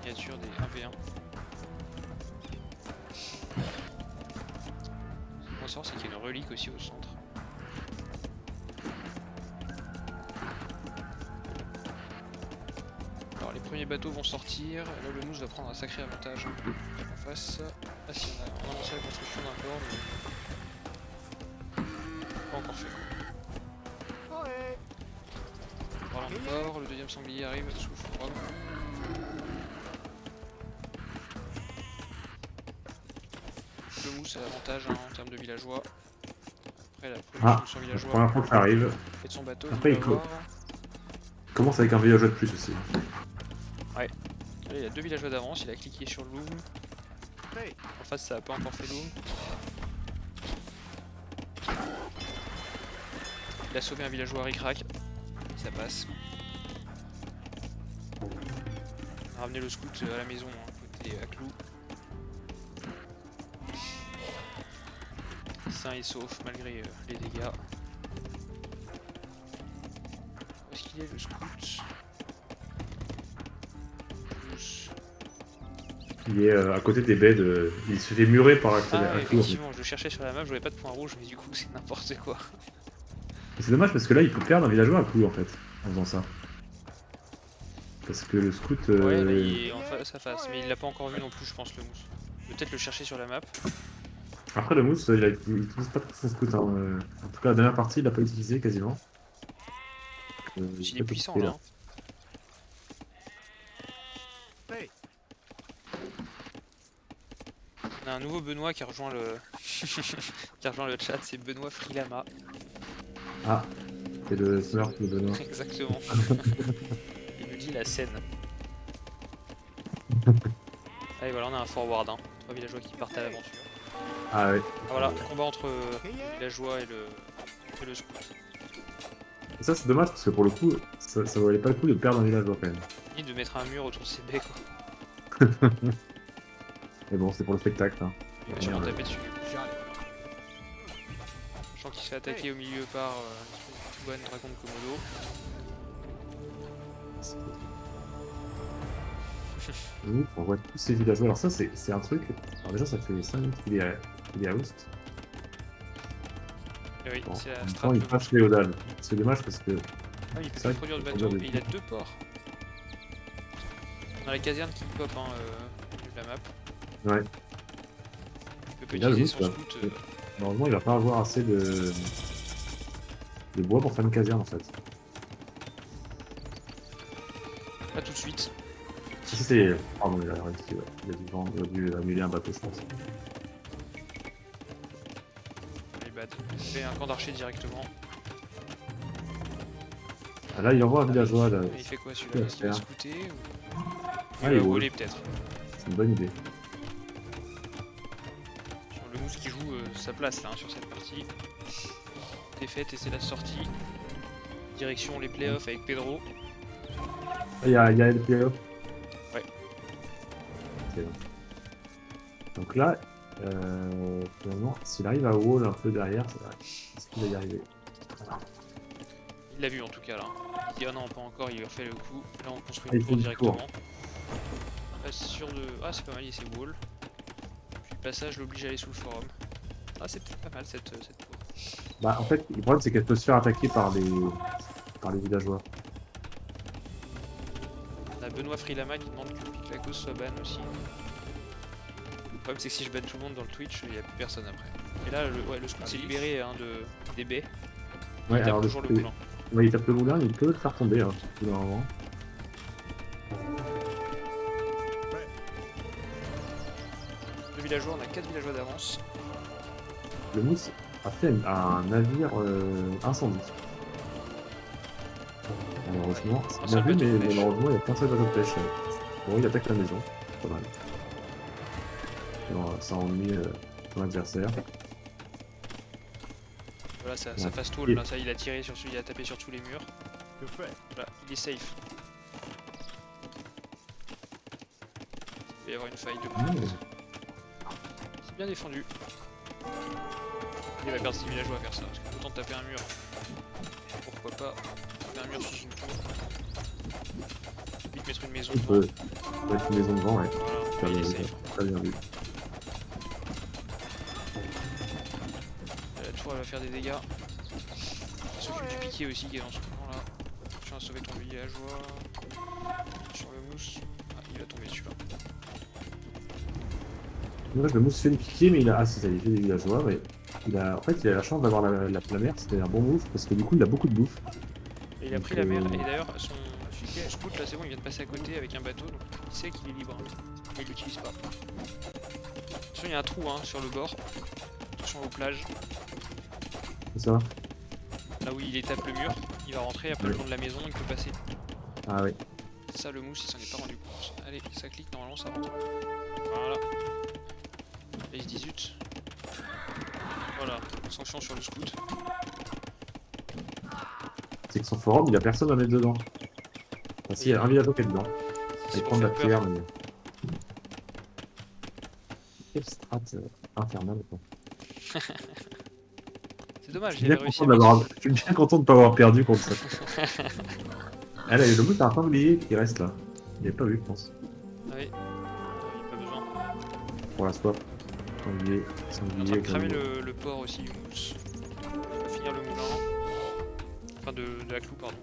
miniatures des 1v1. Ce qu'on sort, c'est qu'il y a une relique aussi au centre. Alors les premiers bateaux vont sortir, là le mousse va prendre un sacré avantage en face. Ah si, on a lancé la construction d'un port, mais pas encore fait. Parlant de port, le deuxième sanglier arrive sous le forum. Le mousse a l'avantage en termes de villageois. Après la production de son La villageois première fois que ça arrive. et de son bateau, Après, il il va avoir... commence avec un villageois de plus aussi. Allez, il a 2 villageois d'avance, il a cliqué sur Loom. En face ça a pas encore fait Loom. Il a sauvé un villageois à ric-rac. Ça passe. On a ramené le scout à la maison, hein, côté Aklou. Sain et sauf malgré les dégâts. Où est-ce qu'il est le scout? Il est à côté des baies de... Il se fait murer par Ah Aklou. effectivement, je le cherchais sur la map, je voyais pas de point rouge, mais du coup c'est n'importe quoi. C'est dommage parce que là il peut perdre un villageois à Aklou en fait, en faisant ça. Parce que le scout... Ouais, là il est en face à face, mais il l'a pas encore vu non plus, je pense, le mousse. Peut-être le chercher sur la map. Après le mousse, il utilise pas trop son scout. Hein. En tout cas la dernière partie il l'a pas utilisé quasiment. Il est puissant là. Hein. On a un nouveau Benoît qui a rejoint le qui a rejoint le chat, c'est Benoît Frilama. Ah, c'est le smurf de Benoît. Exactement. Il nous dit la scène. Allez voilà, on a un forward, hein. 3 villageois qui partent à l'aventure. Ah ouais. Ah, voilà, combat entre le villageois et le scout. Et ça c'est dommage parce que pour le coup, ça valait pas le coup de perdre un villageois quand même. Ni de mettre un mur autour de ses baies quoi. Mais bon, c'est pour le spectacle. Hein. Il va sûrement taper dessus. Je sens qu'il se fait attaquer au milieu par Tuan Dragon de Komodo. Ouf, on voit tous ces villageois. Alors ça c'est un truc. Alors déjà ça fait 5 minutes qu'il est à Oust. Et oui, Bon, c'est en la même strat. temps, il passe Léodal. C'est dommage parce que... Ah, il peut c'est vrai plus produire de qu'il bateaux faut et il a 2 ports. On a la caserne qui pop hein, au milieu de la map. Ouais. Il peut Et là, le utiliser son mousse, scout. Normalement il va pas avoir assez de bois pour faire une caserne en fait. Pas tout de suite. Si c'est... Pardon, il a réussi, ouais. Il a dû vendre, il a dû annuler un bateau je pense. Il bad. Il fait un camp d'archers directement. Ah, là il envoie un villageois là. Et il fait quoi celui-là? Est-ce qu'il va faire. scouter ou... Ah, il il va roule. voler peut-être. C'est une bonne idée. Sur le mousse qui joue sa place là hein, sur cette partie. Défaite et c'est la sortie. Direction les playoffs avec Pedro. Ah, il y a LPO. Ouais. Ok. Donc là, finalement, s'il arrive à wall un peu derrière, est-ce qu'il va y arriver? Il l'a vu en tout cas là. Il dit ah non pas encore, il lui refait le coup. Là on construit Ah, il une fait tour une directement. tour. Pas sûr de... Ah c'est pas mal, il s'est wall. Puis le passage l'oblige à aller sous le forum. Ah c'est peut-être pas mal cette tour. Bah en fait, le problème c'est qu'elle peut se faire attaquer par les villageois. On a Benoît Frilama qui demande que Piclacos soit ban aussi. Le problème c'est que si je banne tout le monde dans le Twitch, il n'y a plus personne après. Et là le scout s'est libéré hein, des baies. Ouais, Il tape alors toujours le moulin. ouais, il tape le moulin, il peut le faire tomber, hein, tout normalement. villageois, on a 4 villageois d'avance. Le mousse a fait un navire incendie. Malheureusement, Ah, c'est c'est bien un vu, bateau de mais pêche. malheureusement, il n'y a qu'un seul bateau de pêche. Bon, il attaque la maison. Pas mal. Alors, ça ennuie son adversaire. Voilà, ça Ouais. passe tout, là, ça il a tiré sur il a tapé sur tous les murs. Voilà, il est safe. Il va y avoir une faille de Mmh. C'est bien défendu. Il va perdre ses villageois à faire ça, parce que autant taper un mur. Pourquoi pas taper un mur sous une tour. Vite mettre une maison On devant. peut mettre une maison devant, ouais. Voilà, Très il est bien vu. safe. Très bien vu. La tour elle va faire des dégâts. Il s'occupe du piqué aussi qui est dans ce moment là. Tu vas sauver ton villageois. Sur le mousse. Ah, il va tomber celui-là. Moi, le mousse fait des piquets, mais il a. Ah, si, ça y est, il fait des villageois, mais. En fait, il a la chance d'avoir la mer, c'était un bon move, parce que du coup, il a beaucoup de bouffe. Et il a Donc, pris la mer, et d'ailleurs, celui qui est scout là, c'est bon, il vient de passer à côté avec un bateau, donc il sait qu'il est libre. Mais il l'utilise pas. Attention, il y a un trou hein, sur le bord. Attention aux plages. C'est ça? Là où il tape le mur, il va rentrer après le long de la maison, il peut passer. Ah oui. Ça, le mousse, il s'en est pas rendu compte. Allez, ça clique, normalement ça rentre. Voilà. Et il se dit zut. Voilà, sanction sur le scout. C'est que son forum, il a personne à mettre dedans. Enfin, si, il y a un villageois qui est dedans. C'est Il pour prend de la faire pierre, peur. mais. Quelle strat infernale, quoi. C'est dommage, Je il suis avait bien réussi content à d'avoir- mettre... je suis bien content de ne pas avoir perdu contre ça. Ah là, le mousse a un sanglier qui reste là. Il n'avait pas vu, je pense. Ah oui, il n'y a pas besoin. Pour la soif. Sanglier, Il est en train sanglier. de cramer le port aussi du mousse. Il va finir le moulin. Enfin de la clou, pardon.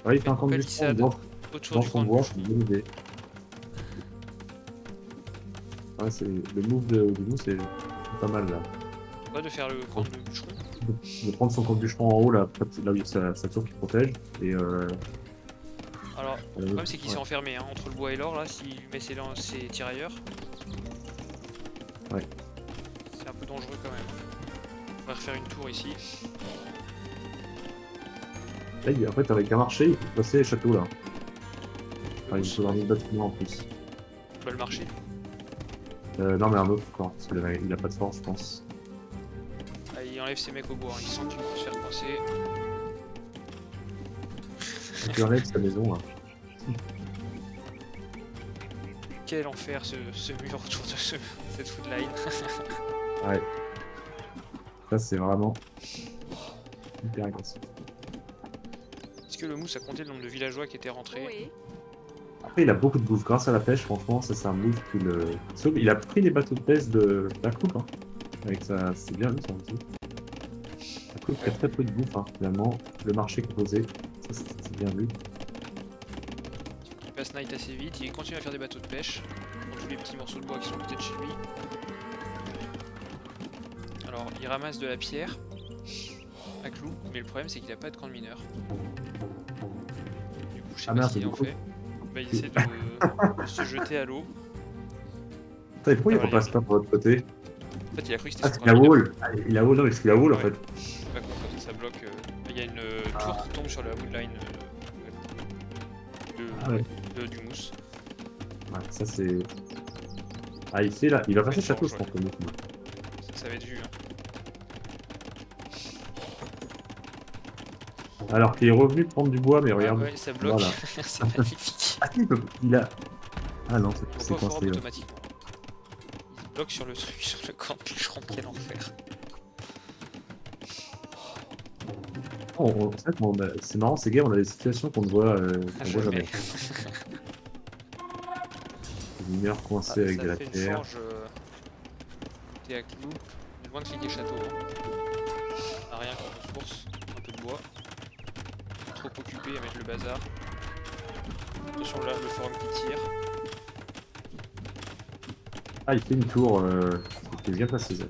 Ouais, il fait un camp de Palissade dans autour dans du son camp de bois, bûcheron. c'est une bonne idée. Ouais, c'est le move du mousse, c'est pas mal là. Pas de faire le camp de bûcheron. De prendre son camp de bûcheron en haut, là où il y a sa tour qui protège. Et Alors, le problème c'est qu'il s'est enfermé hein, entre le bois et l'or là, s'il met ses tirailleurs. Ouais. C'est un peu dangereux quand même. On va refaire une tour ici. là, en fait, avec un marché, il peut passer les châteaux là. Le Enfin, il mousse, peut dans les bâtiments en plus. on va le marcher. Non, mais un autre encore, parce qu'il a pas de force, je pense. Ah, il enlève ses mecs au bois, hein. Il sent qu'il peut se faire coincer. Il peut enlever sa maison là. Quel enfer ce mur autour de cette footline. Ouais. Ça, c'est vraiment hyper agressif. Est-ce que le mousse a compté le nombre de villageois qui étaient rentrés? Oui. Après, il a beaucoup de bouffe. Grâce à la pêche, franchement, ça, c'est un move qui le sauve. Il a pris les bateaux de pêche de la coupe. Hein. Avec ça, c'est bien vu ça aussi. La coupe qui a très peu de bouffe, hein, finalement. Le marché composé, ça, c'est bien vu. Il passe night assez vite, il continue à faire des bateaux de pêche. Dans tous les petits morceaux de bois qui sont peut-être chez lui. Alors, il ramasse de la pierre à clous, mais le problème c'est qu'il a pas de camp de mineurs. Du coup, je sais Ah pas merde, ce qu'il c'est en beaucoup. fait. Bah, il essaie de se jeter à l'eau. Attends, et pourquoi il Alors, repasse pas pour l'autre côté? En fait, il a cru que c'était Ah, son c'est camp la de mineurs. wall. Ah, il a wall, non, mais c'est la wall en Ouais. fait. C'est pas cool, comme ça bloque. Il y a une tour qui tombe sur la woodline Ah ouais. du mousse. Ouais, ça c'est. Ah, il fait là. Il va passer le château, je Ouais. pense. Comme nous. Ça va être vu. Hein. Alors qu'il est revenu prendre du bois, mais regarde. Ouais, ça bloque. Voilà. C'est magnifique. Ah, si, il a. Ah non, Il c'est faut pas coincé. forum là. automatiquement. Il bloque sur le truc, sur le camp de bûcheron, quel enfer. C'est vrai c'est marrant, ces gars, on a des situations qu'on ne voit, jamais. Des mineurs coincés avec de la Ça fait une pierre. forge t'es à clou, loin de cliquer château. Hein. On a rien comme ressource, un peu de bois. Trop occupé à mettre le bazar. Attention là, le forum qui tire. Ah, il fait une tour qui est bien placée. Ça.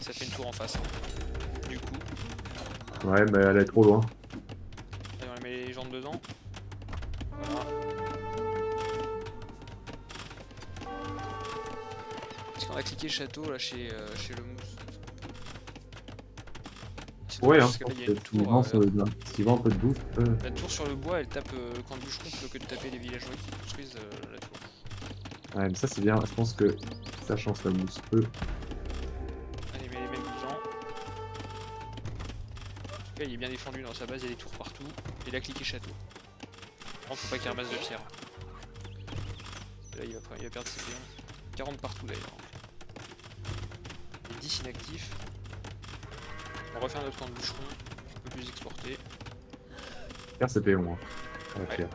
Ça fait une tour en face. Hein. Du coup, Ouais, mais elle est trop loin. allez, on met les jambes dedans. Voilà. a cliqué château là chez le mousse. C'est Ouais, dommage, hein, parce je que là, il y a pense une que s'il tour. vend, s'il vend un peu de bouffe, La tour sur le bois, elle tape quand le bûcheron plutôt que de taper les villageois qui construisent la tour. ouais, mais ça c'est bien, je pense que ça change la mousse. Allez, mais les mecs vous en. En tout cas, il est bien défendu dans sa base, il y a des tours partout. Et il a cliqué château. Par contre, faut pas qu'il ramasse de pierre. Là, il va perdre ses péons. 40 partout d'ailleurs. Et 10 inactifs. On refait un autre camp de bûcheron, un peu plus exporté. Faire c'est péon. Hein. Ouais. Pierre.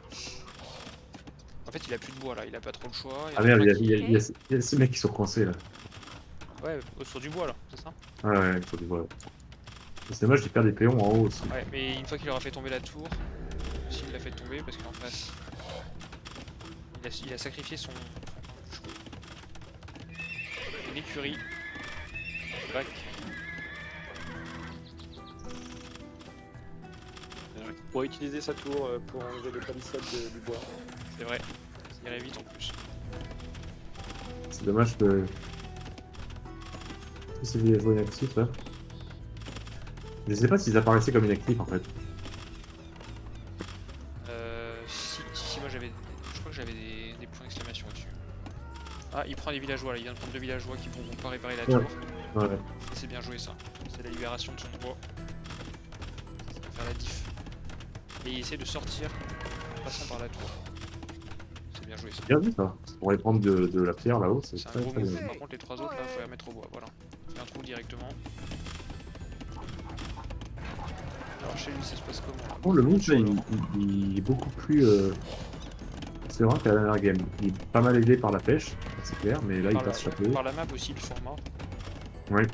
En fait, il a plus de bois là, il a pas trop le choix. Ah merde, plein il y a ces mecs qui sont coincés là. Ouais, sur du bois là, c'est ça? Ouais, il faut du bois. C'est dommage, il perd des péons en haut aussi. Ouais, mais une fois qu'il aura fait tomber la tour, s'il l'a fait tomber, parce qu'en face, il a sacrifié son bûcheron. Une écurie. Bac. Il pourrait utiliser sa tour pour enlever les palissades du bois. C'est vrai, ça irait vite en plus. C'est dommage que. Tous ces villageois inactifs là. Je sais pas s'ils apparaissaient comme inactifs en fait. Si, moi j'avais. Je crois que j'avais des points d'exclamation là-dessus. Ah, il prend des villageois là, il vient de prendre 2 villageois qui pourront pas réparer la tour. Ouais. C'est bien joué ça. C'est la libération de son bois. Ça va faire la diff. Et il essaie de sortir en passant par la tour. C'est bien joué ça. Bien vu ça. On va prendre de la pierre là-haut, c'est C'est un très gros très move. bien. Par contre, les 3 autres là, faut les remettre au bois. Voilà. On fait un trou directement. Alors, chez lui, ça se passe comment là? Oh, le mousse là, Sur il est beaucoup plus serein qu'à la dernière game. Il est pas mal aidé par la pêche, c'est clair, mais là il par, passe château. par la map aussi, le format. Ouais.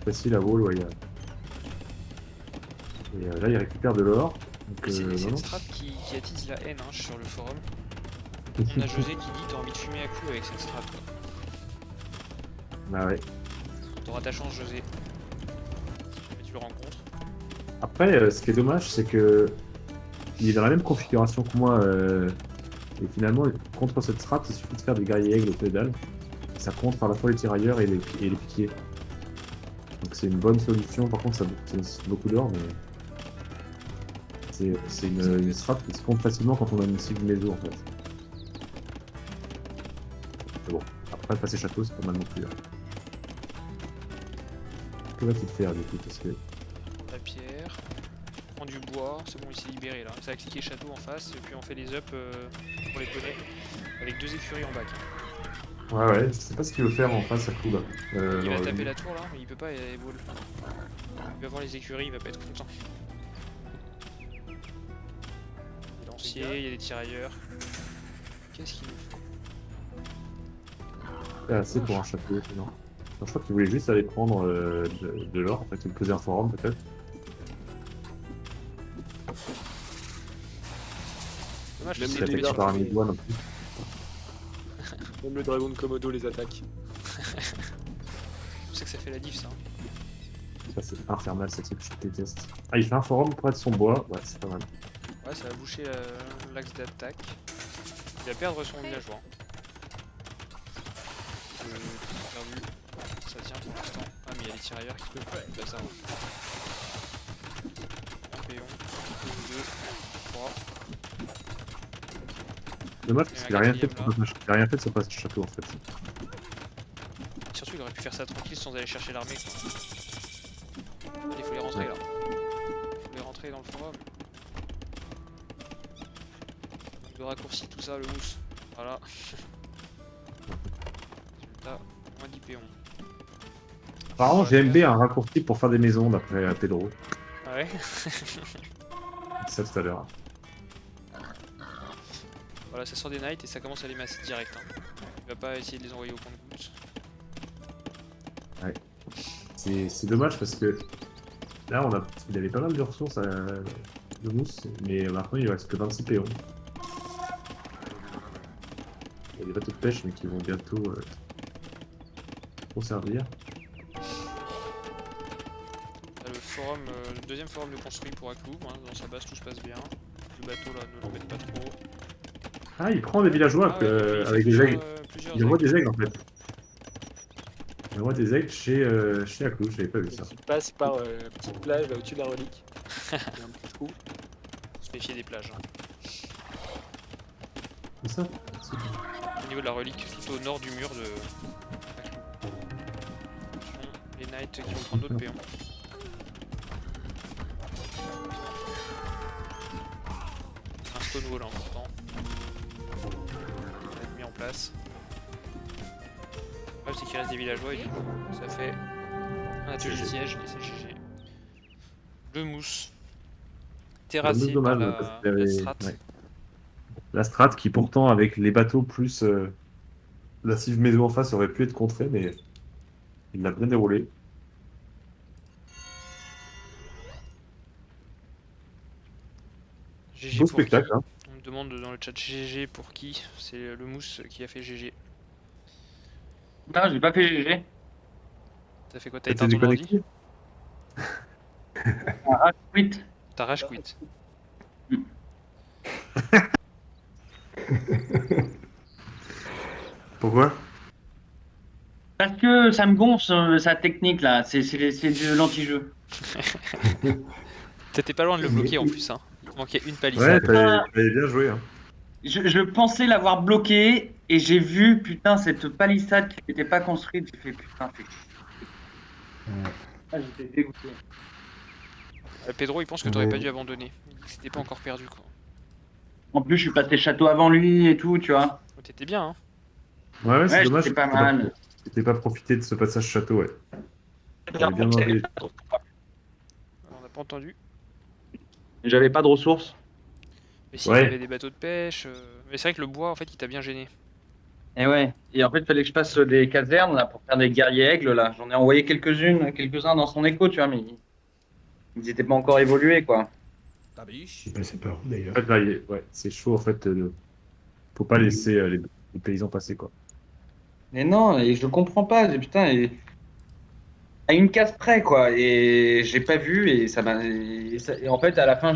Facile à wall, ouais. Et là il récupère de l'or. Donc, Et c'est non, une non. strat qui attise la haine hein, sur le forum. On a José qui dit t'as envie de fumer à coups avec cette strat. Quoi. Bah ouais. T'auras ta chance, José. Si jamais tu le rencontres. Après, ce qui est dommage, c'est que il est dans la même configuration que moi. Et finalement, contre cette strat, il suffit de faire des guerriers aigles au pédale. Ça contre à la fois les tirailleurs et les piquiers. Donc c'est une bonne solution. Par contre, ça nécessite beaucoup d'or, mais c'est une strat qui se compte facilement quand on a une cible maison en fait. Mais bon, après passer château, c'est pas mal non plus. Hein. Que va-t-il faire du coup parce que... La pierre. On prend du bois. C'est bon, il s'est libéré là. Ça va cliquer château en face. Et puis on fait les ups pour les poneys. Avec 2 écuries en bac. Ouais, je sais pas ce qu'il veut faire en face à coup là. Il va non, taper la tour là, mais il peut pas, il y a les balls. Il va voir les écuries, il va pas être content. Il y a lancier, il y a des tirailleurs. Qu'est-ce qu'il nous faut? C'est assez pour un château, non. Je crois qu'il voulait juste aller prendre de l'or, en fait, il poser un forum peut-être. Dommage, Même c'est les tombé dégâts sur Par un le fait- Midway non plus. Même le dragon de Komodo les attaque. Je sais que ça fait la diff ça. Ça c'est infernal ce truc, je déteste. Ah, il fait un forum près de son bois, ouais, c'est pas mal. Ouais, ça va boucher l'axe d'attaque. Il va perdre son villageois. Perdu. Ça tient pour l'instant. Ah, mais il y a les tirailleurs qui peuvent. Bah, ça va. Un péon. 2, 3. Dommage parce qu'il a rien fait de son passage, il a rien fait de son passage château en fait. Surtout, il aurait pu faire ça tranquille sans aller chercher l'armée. Il faut les rentrer là. Il faut les rentrer dans le forum. Je raccourcis tout ça, le mousse. Voilà. Résultat, moins 10 péons. Apparemment Ouais, GMB a un raccourci pour faire des maisons d'après Pedro. Ah ouais. C'est ça tout à l'heure. Voilà, ça sort des knights et ça commence à les masser direct. Hein. Il va pas essayer de les envoyer au compte-gouttes. C'est dommage parce que là il avait pas mal de ressources de mousse, mais maintenant il reste que 26 péons. Il y a des bateaux de pêche mais qui vont bientôt trop servir. Là, le forum, le deuxième forum de construit pour Akloub, hein, dans sa base tout se passe bien. Le bateau là ne l'embête pas trop. Ah, il prend des villageois Ah ouais, il fait avec des plusieurs, aigles. plusieurs Il envoie aigles. des aigles en fait. Mais moi, des aigles chez Aklou, j'avais pas vu ça. Qui passe par la petite plage là, au-dessus de la relique. Il y a un petit trou. Faut se méfier des plages. Hein. C'est ça? Au niveau de la relique, tout au nord du mur de. Attention, les knights qui vont prendre d'autres péons. Un stone wall important. Ça va être mis en place. Le problème c'est qu'il reste des villageois et du coup ça fait un atelier GG. siège et c'est GG. Le mousse. C'est Terrassé dans dommage, la, parce qu'il y avait- la strat. ouais. La strat qui pourtant avec les bateaux plus la cive maison en face aurait pu être contrée, mais il l'a bien déroulé. GG Beau pour spectacle, qui hein. On me demande dans le chat GG pour qui. C'est le mousse qui a fait GG. Non, j'ai pas fait GG. T'as fait quoi? T'as T'es éteint ton ordi? déconnecté? Ah, quit. T'as rage quit. Pourquoi? Parce que ça me gonfle sa technique là, c'est de l'anti-jeu. T'étais pas loin de le bloquer en plus, hein. Il te manquait une Ouais, palissade. t'avais bien joué. Hein. Je pensais l'avoir bloqué et j'ai vu putain cette palissade qui n'était pas construite, j'ai fait putain c'est... Ouais. Ah, j'étais dégoûté. Pedro il pense que t'aurais Ouais. pas dû abandonner. Il dit que c'était pas encore perdu quoi. En plus je suis passé château avant lui et tout, tu vois. Oh, t'étais bien hein. Ouais, c'est Ouais, dommage. j'étais pas que t'aies mal. t'aies pas profité de ce passage château, ouais. T'aurais bien demandé. On n'a pas entendu. J'avais pas de ressources. Mais si Ouais. t'avais des bateaux de pêche. Mais c'est vrai que le bois en fait il t'a bien gêné. Et ouais. Et en fait il fallait que je passe des casernes là pour faire des guerriers aigles là. J'en ai envoyé quelques-uns dans son écho, tu vois, mais ils étaient pas encore évolués quoi. C'est passé par où d'ailleurs? En fait, là, ouais, c'est chaud, en fait. Faut pas laisser les paysans passer, quoi. Mais non, et je comprends pas, putain, à une case près, quoi. Et j'ai pas vu, et ça m'a. Et en fait, à la fin,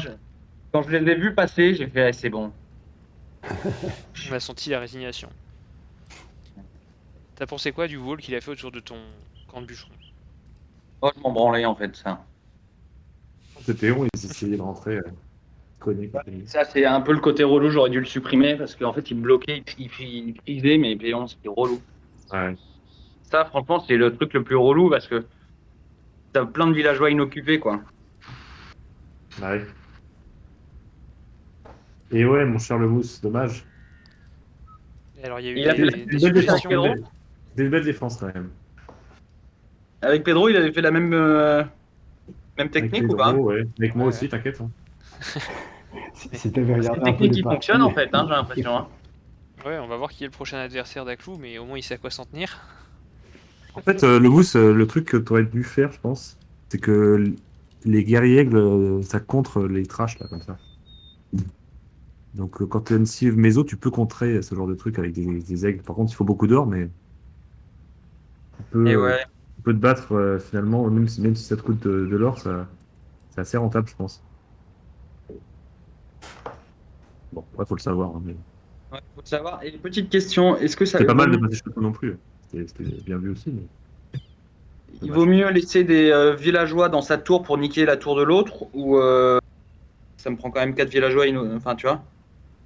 quand je les ai vus passer, j'ai fait, ah, c'est bon. On a senti la résignation. T'as pensé quoi du wall qu'il a fait autour de ton camp de bûcheron? Oh, je m'en branlais, en fait, ça. C'était bon, ils essayaient de rentrer. Connectés. Ça, c'est un peu le côté relou, j'aurais dû le supprimer, parce qu'en fait, il me bloquait, il frisait, mais Péon, c'était relou. Ouais. Ça, franchement, c'est le truc le plus relou, parce que t'as plein de villageois inoccupés, quoi. Ouais. Et ouais, mon cher Lemousse, dommage. Et alors il y a eu Il a fait des, la- des Une belle défense, suggestions. Pedro C'était une belle défense, quand même. Avec Pedro, il avait fait la même Avec technique Pedro, ou pas? ouais. Avec moi Ouais, aussi, t'inquiète. Hein. Si t'avais C'est regardé une un peu technique les qui parties, fonctionne, en fait, hein, j'ai l'impression. Hein. Ouais, on va voir qui est le prochain adversaire d'Aklou, mais au moins il sait à quoi s'en tenir. En fait, Lemousse, le truc que t'aurais dû faire, je pense, c'est que les guerriers aigles, ça contre les trash, là, comme ça. Donc, quand tu as une cive méso, tu peux contrer ce genre de truc avec des aigles. Par contre, il faut beaucoup d'or, mais Et ouais. tu peux te battre finalement, même si ça te coûte de l'or, c'est assez rentable, je pense. Bon, il faut le savoir. Hein, mais... Ouais, faut le savoir. Et petite question, est-ce que ça C'est pas mal de vaut, passer château non plus. C'était bien vu aussi. Mais... il vaut mieux laisser des villageois dans sa tour pour niquer la tour de l'autre ou ça me prend quand même 4 villageois, enfin tu vois?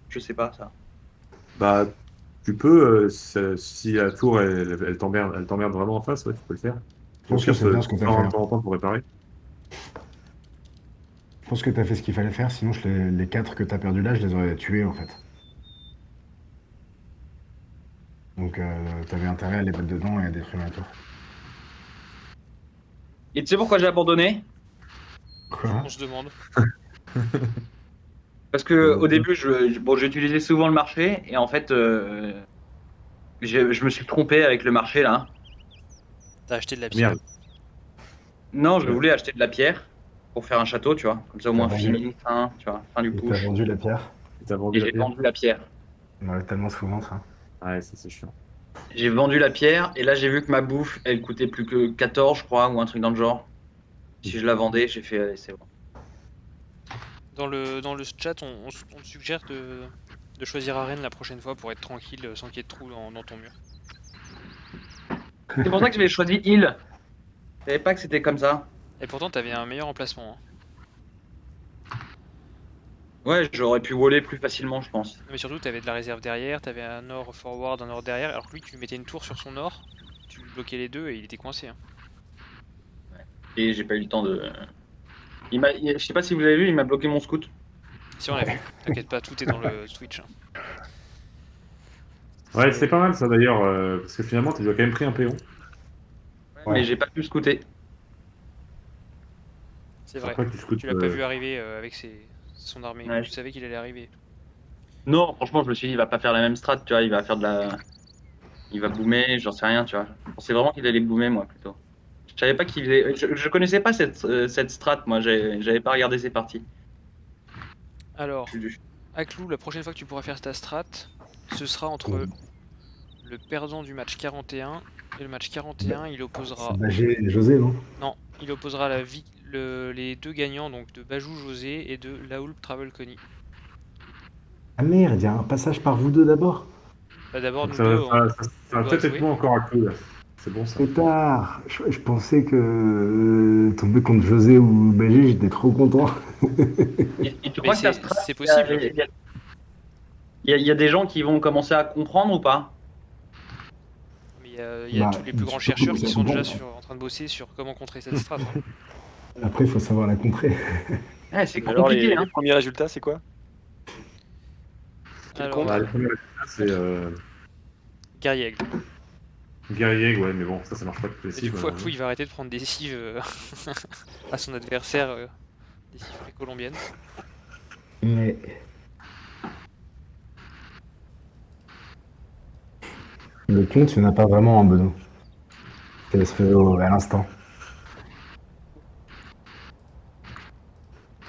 Je sais pas ça. Bah, tu peux, si la tour elle t'emmerde vraiment en face, ouais, tu peux le faire. Je pense que c'est bien ce que t'as fait. En temps en temps pour réparer. Je pense que t'as fait ce qu'il fallait faire, sinon les 4 que t'as perdu là, je les aurais tués en fait. Donc t'avais intérêt à les mettre dedans et à détruire la tour. Et tu sais pourquoi j'ai abandonné? Quoi? On se demande. Parce que au début, j'utilisais souvent le marché et en fait, je me suis trompé avec le marché là. T'as acheté de la pierre. Merde. Non, je Ouais. voulais acheter de la pierre pour faire un château, tu vois. Comme ça au moins T'as vendu fini, fin, tu vois, fin du Et t'as push. vendu la pierre? T'as vendu Et la j'ai pierre. vendu la pierre. On m'avait tellement souvent ça. Ouais, ça c'est chiant. J'ai vendu la pierre et là j'ai vu que ma bouffe elle coûtait plus que 14 je crois ou un truc dans le genre. Si je la vendais j'ai fait allez, c'est bon. Dans le chat, on te suggère de choisir arène la prochaine fois pour être tranquille sans qu'il y ait de trous dans ton mur. C'est pour ça que j'avais choisi Hill. Je savais pas que c'était comme ça. Et pourtant, t'avais un meilleur emplacement. Hein. Ouais, j'aurais pu voler plus facilement, je pense. Non, mais surtout, t'avais de la réserve derrière, t'avais un nord forward, un nord derrière, alors que lui, tu lui mettais une tour sur son nord, tu lui bloquais les deux et il était coincé. Hein. Et j'ai pas eu le temps de. Je sais pas si vous avez vu, il m'a bloqué mon scout. Si on a vu, t'inquiète pas, tout est dans le Twitch. Hein. Ouais, c'est pas mal ça d'ailleurs, parce que finalement, tu as quand même pris un péon. Ouais. Mais j'ai pas pu scouter. C'est vrai. Après, tu scoutes. Tu l'as pas vu arriver avec son armée, Ouais. tu savais qu'il allait arriver. Non, franchement, je me suis dit, il va pas faire la même strat, tu vois, il va faire de la. Il va boomer, j'en sais rien, tu vois. Je pensais vraiment qu'il allait boomer, moi, plutôt. Je savais pas qu'il faisait. Je connaissais pas cette strat, moi, j'avais pas regardé ses parties. Alors, Je suis- Aklou, la prochaine fois que tu pourras faire ta strat, ce sera entre le perdant du match 41 et le match 41, il opposera. C'est Bagé et José, non? Non, il opposera les deux gagnants, donc de Bajou José et de Laoul Travel Conny. Ah merde, il y a un passage par vous deux d'abord. Bah, d'abord, Donc nous deux, on ça va doit peut-être être jouer. moi encore à coup là. C'est bon ça. Trop tard. Je pensais que tomber contre José ou Bagé, j'étais trop content. Et tu Mais crois que ta strat, c'est possible. il y a des gens qui vont commencer à comprendre ou pas? Mais il y a Bah, tous les plus grands surtout chercheurs que qui ça sont déjà comprend. en train de bosser sur comment contrer cette strat. Hein. Après, il faut savoir la contrer. Ouais, c'est Alors, compliqué, hein. les premiers résultats, c'est quoi? Quel Alors, Bah, contre? le premier résultat, c'est Guerrier Aigle. Guerrier, ouais, mais bon, ça marche pas avec les Et du cibles, coup, malheureusement. Aklou, il va arrêter de prendre des cives à son adversaire, des cives précolombiennes. Mais le compte, il n'y en a pas vraiment en Benoît. Ça se fait à l'instant.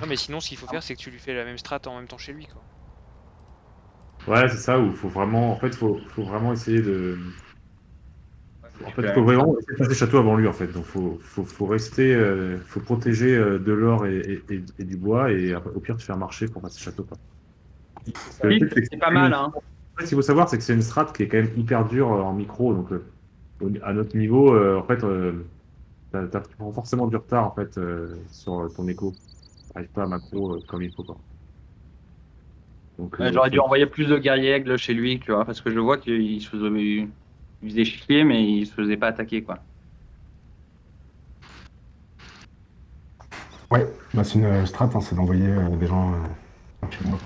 Non, mais sinon, ce qu'il faut faire, c'est que tu lui fais la même strat en même temps chez lui, quoi. Ouais, c'est ça, où faut vraiment, en fait, faut vraiment essayer de. En fait, Ouais, faut vraiment essayer de passer le château avant lui, en fait. Donc, faut rester, faut protéger de l'or et du bois, et après, au pire, te faire marcher pour passer le château, quoi. C'est ça. Le Oui, truc, c'est que c'est pas mal, hein. en fait, ce qu'il faut savoir, c'est que c'est une strat qui est quand même hyper dure en micro. Donc, à notre niveau, en fait, tu prends forcément du retard, en fait, sur ton écho. T'arrives pas à macro comme il faut, quoi. Donc, Ouais, j'aurais faut dû envoyer plus de guerriers aigles chez lui, tu vois, parce que je vois il faisait chier, mais il se faisait pas attaquer, quoi. Ouais, bah, c'est une strat, hein, c'est d'envoyer des gens chez moi.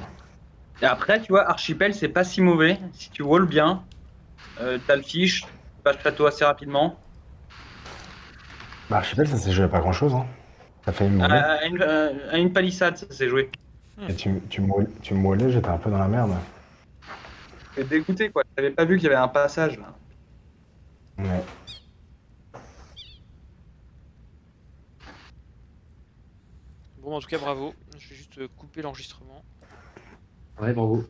Et après, tu vois, Archipel, c'est pas si mauvais. Si tu walls bien, t'as le fiche, tu passes le château assez rapidement. Bah, Archipel, ça s'est joué à pas grand-chose, hein. Ça a failli me brûler. À une palissade, ça s'est joué. Et tu me brûlais, j'étais un peu dans la merde. J'étais dégoûté, quoi. J'avais pas vu qu'il y avait un passage, là. Ouais. Bon, en tout cas, bravo. Je vais juste couper l'enregistrement. Ouais, bravo.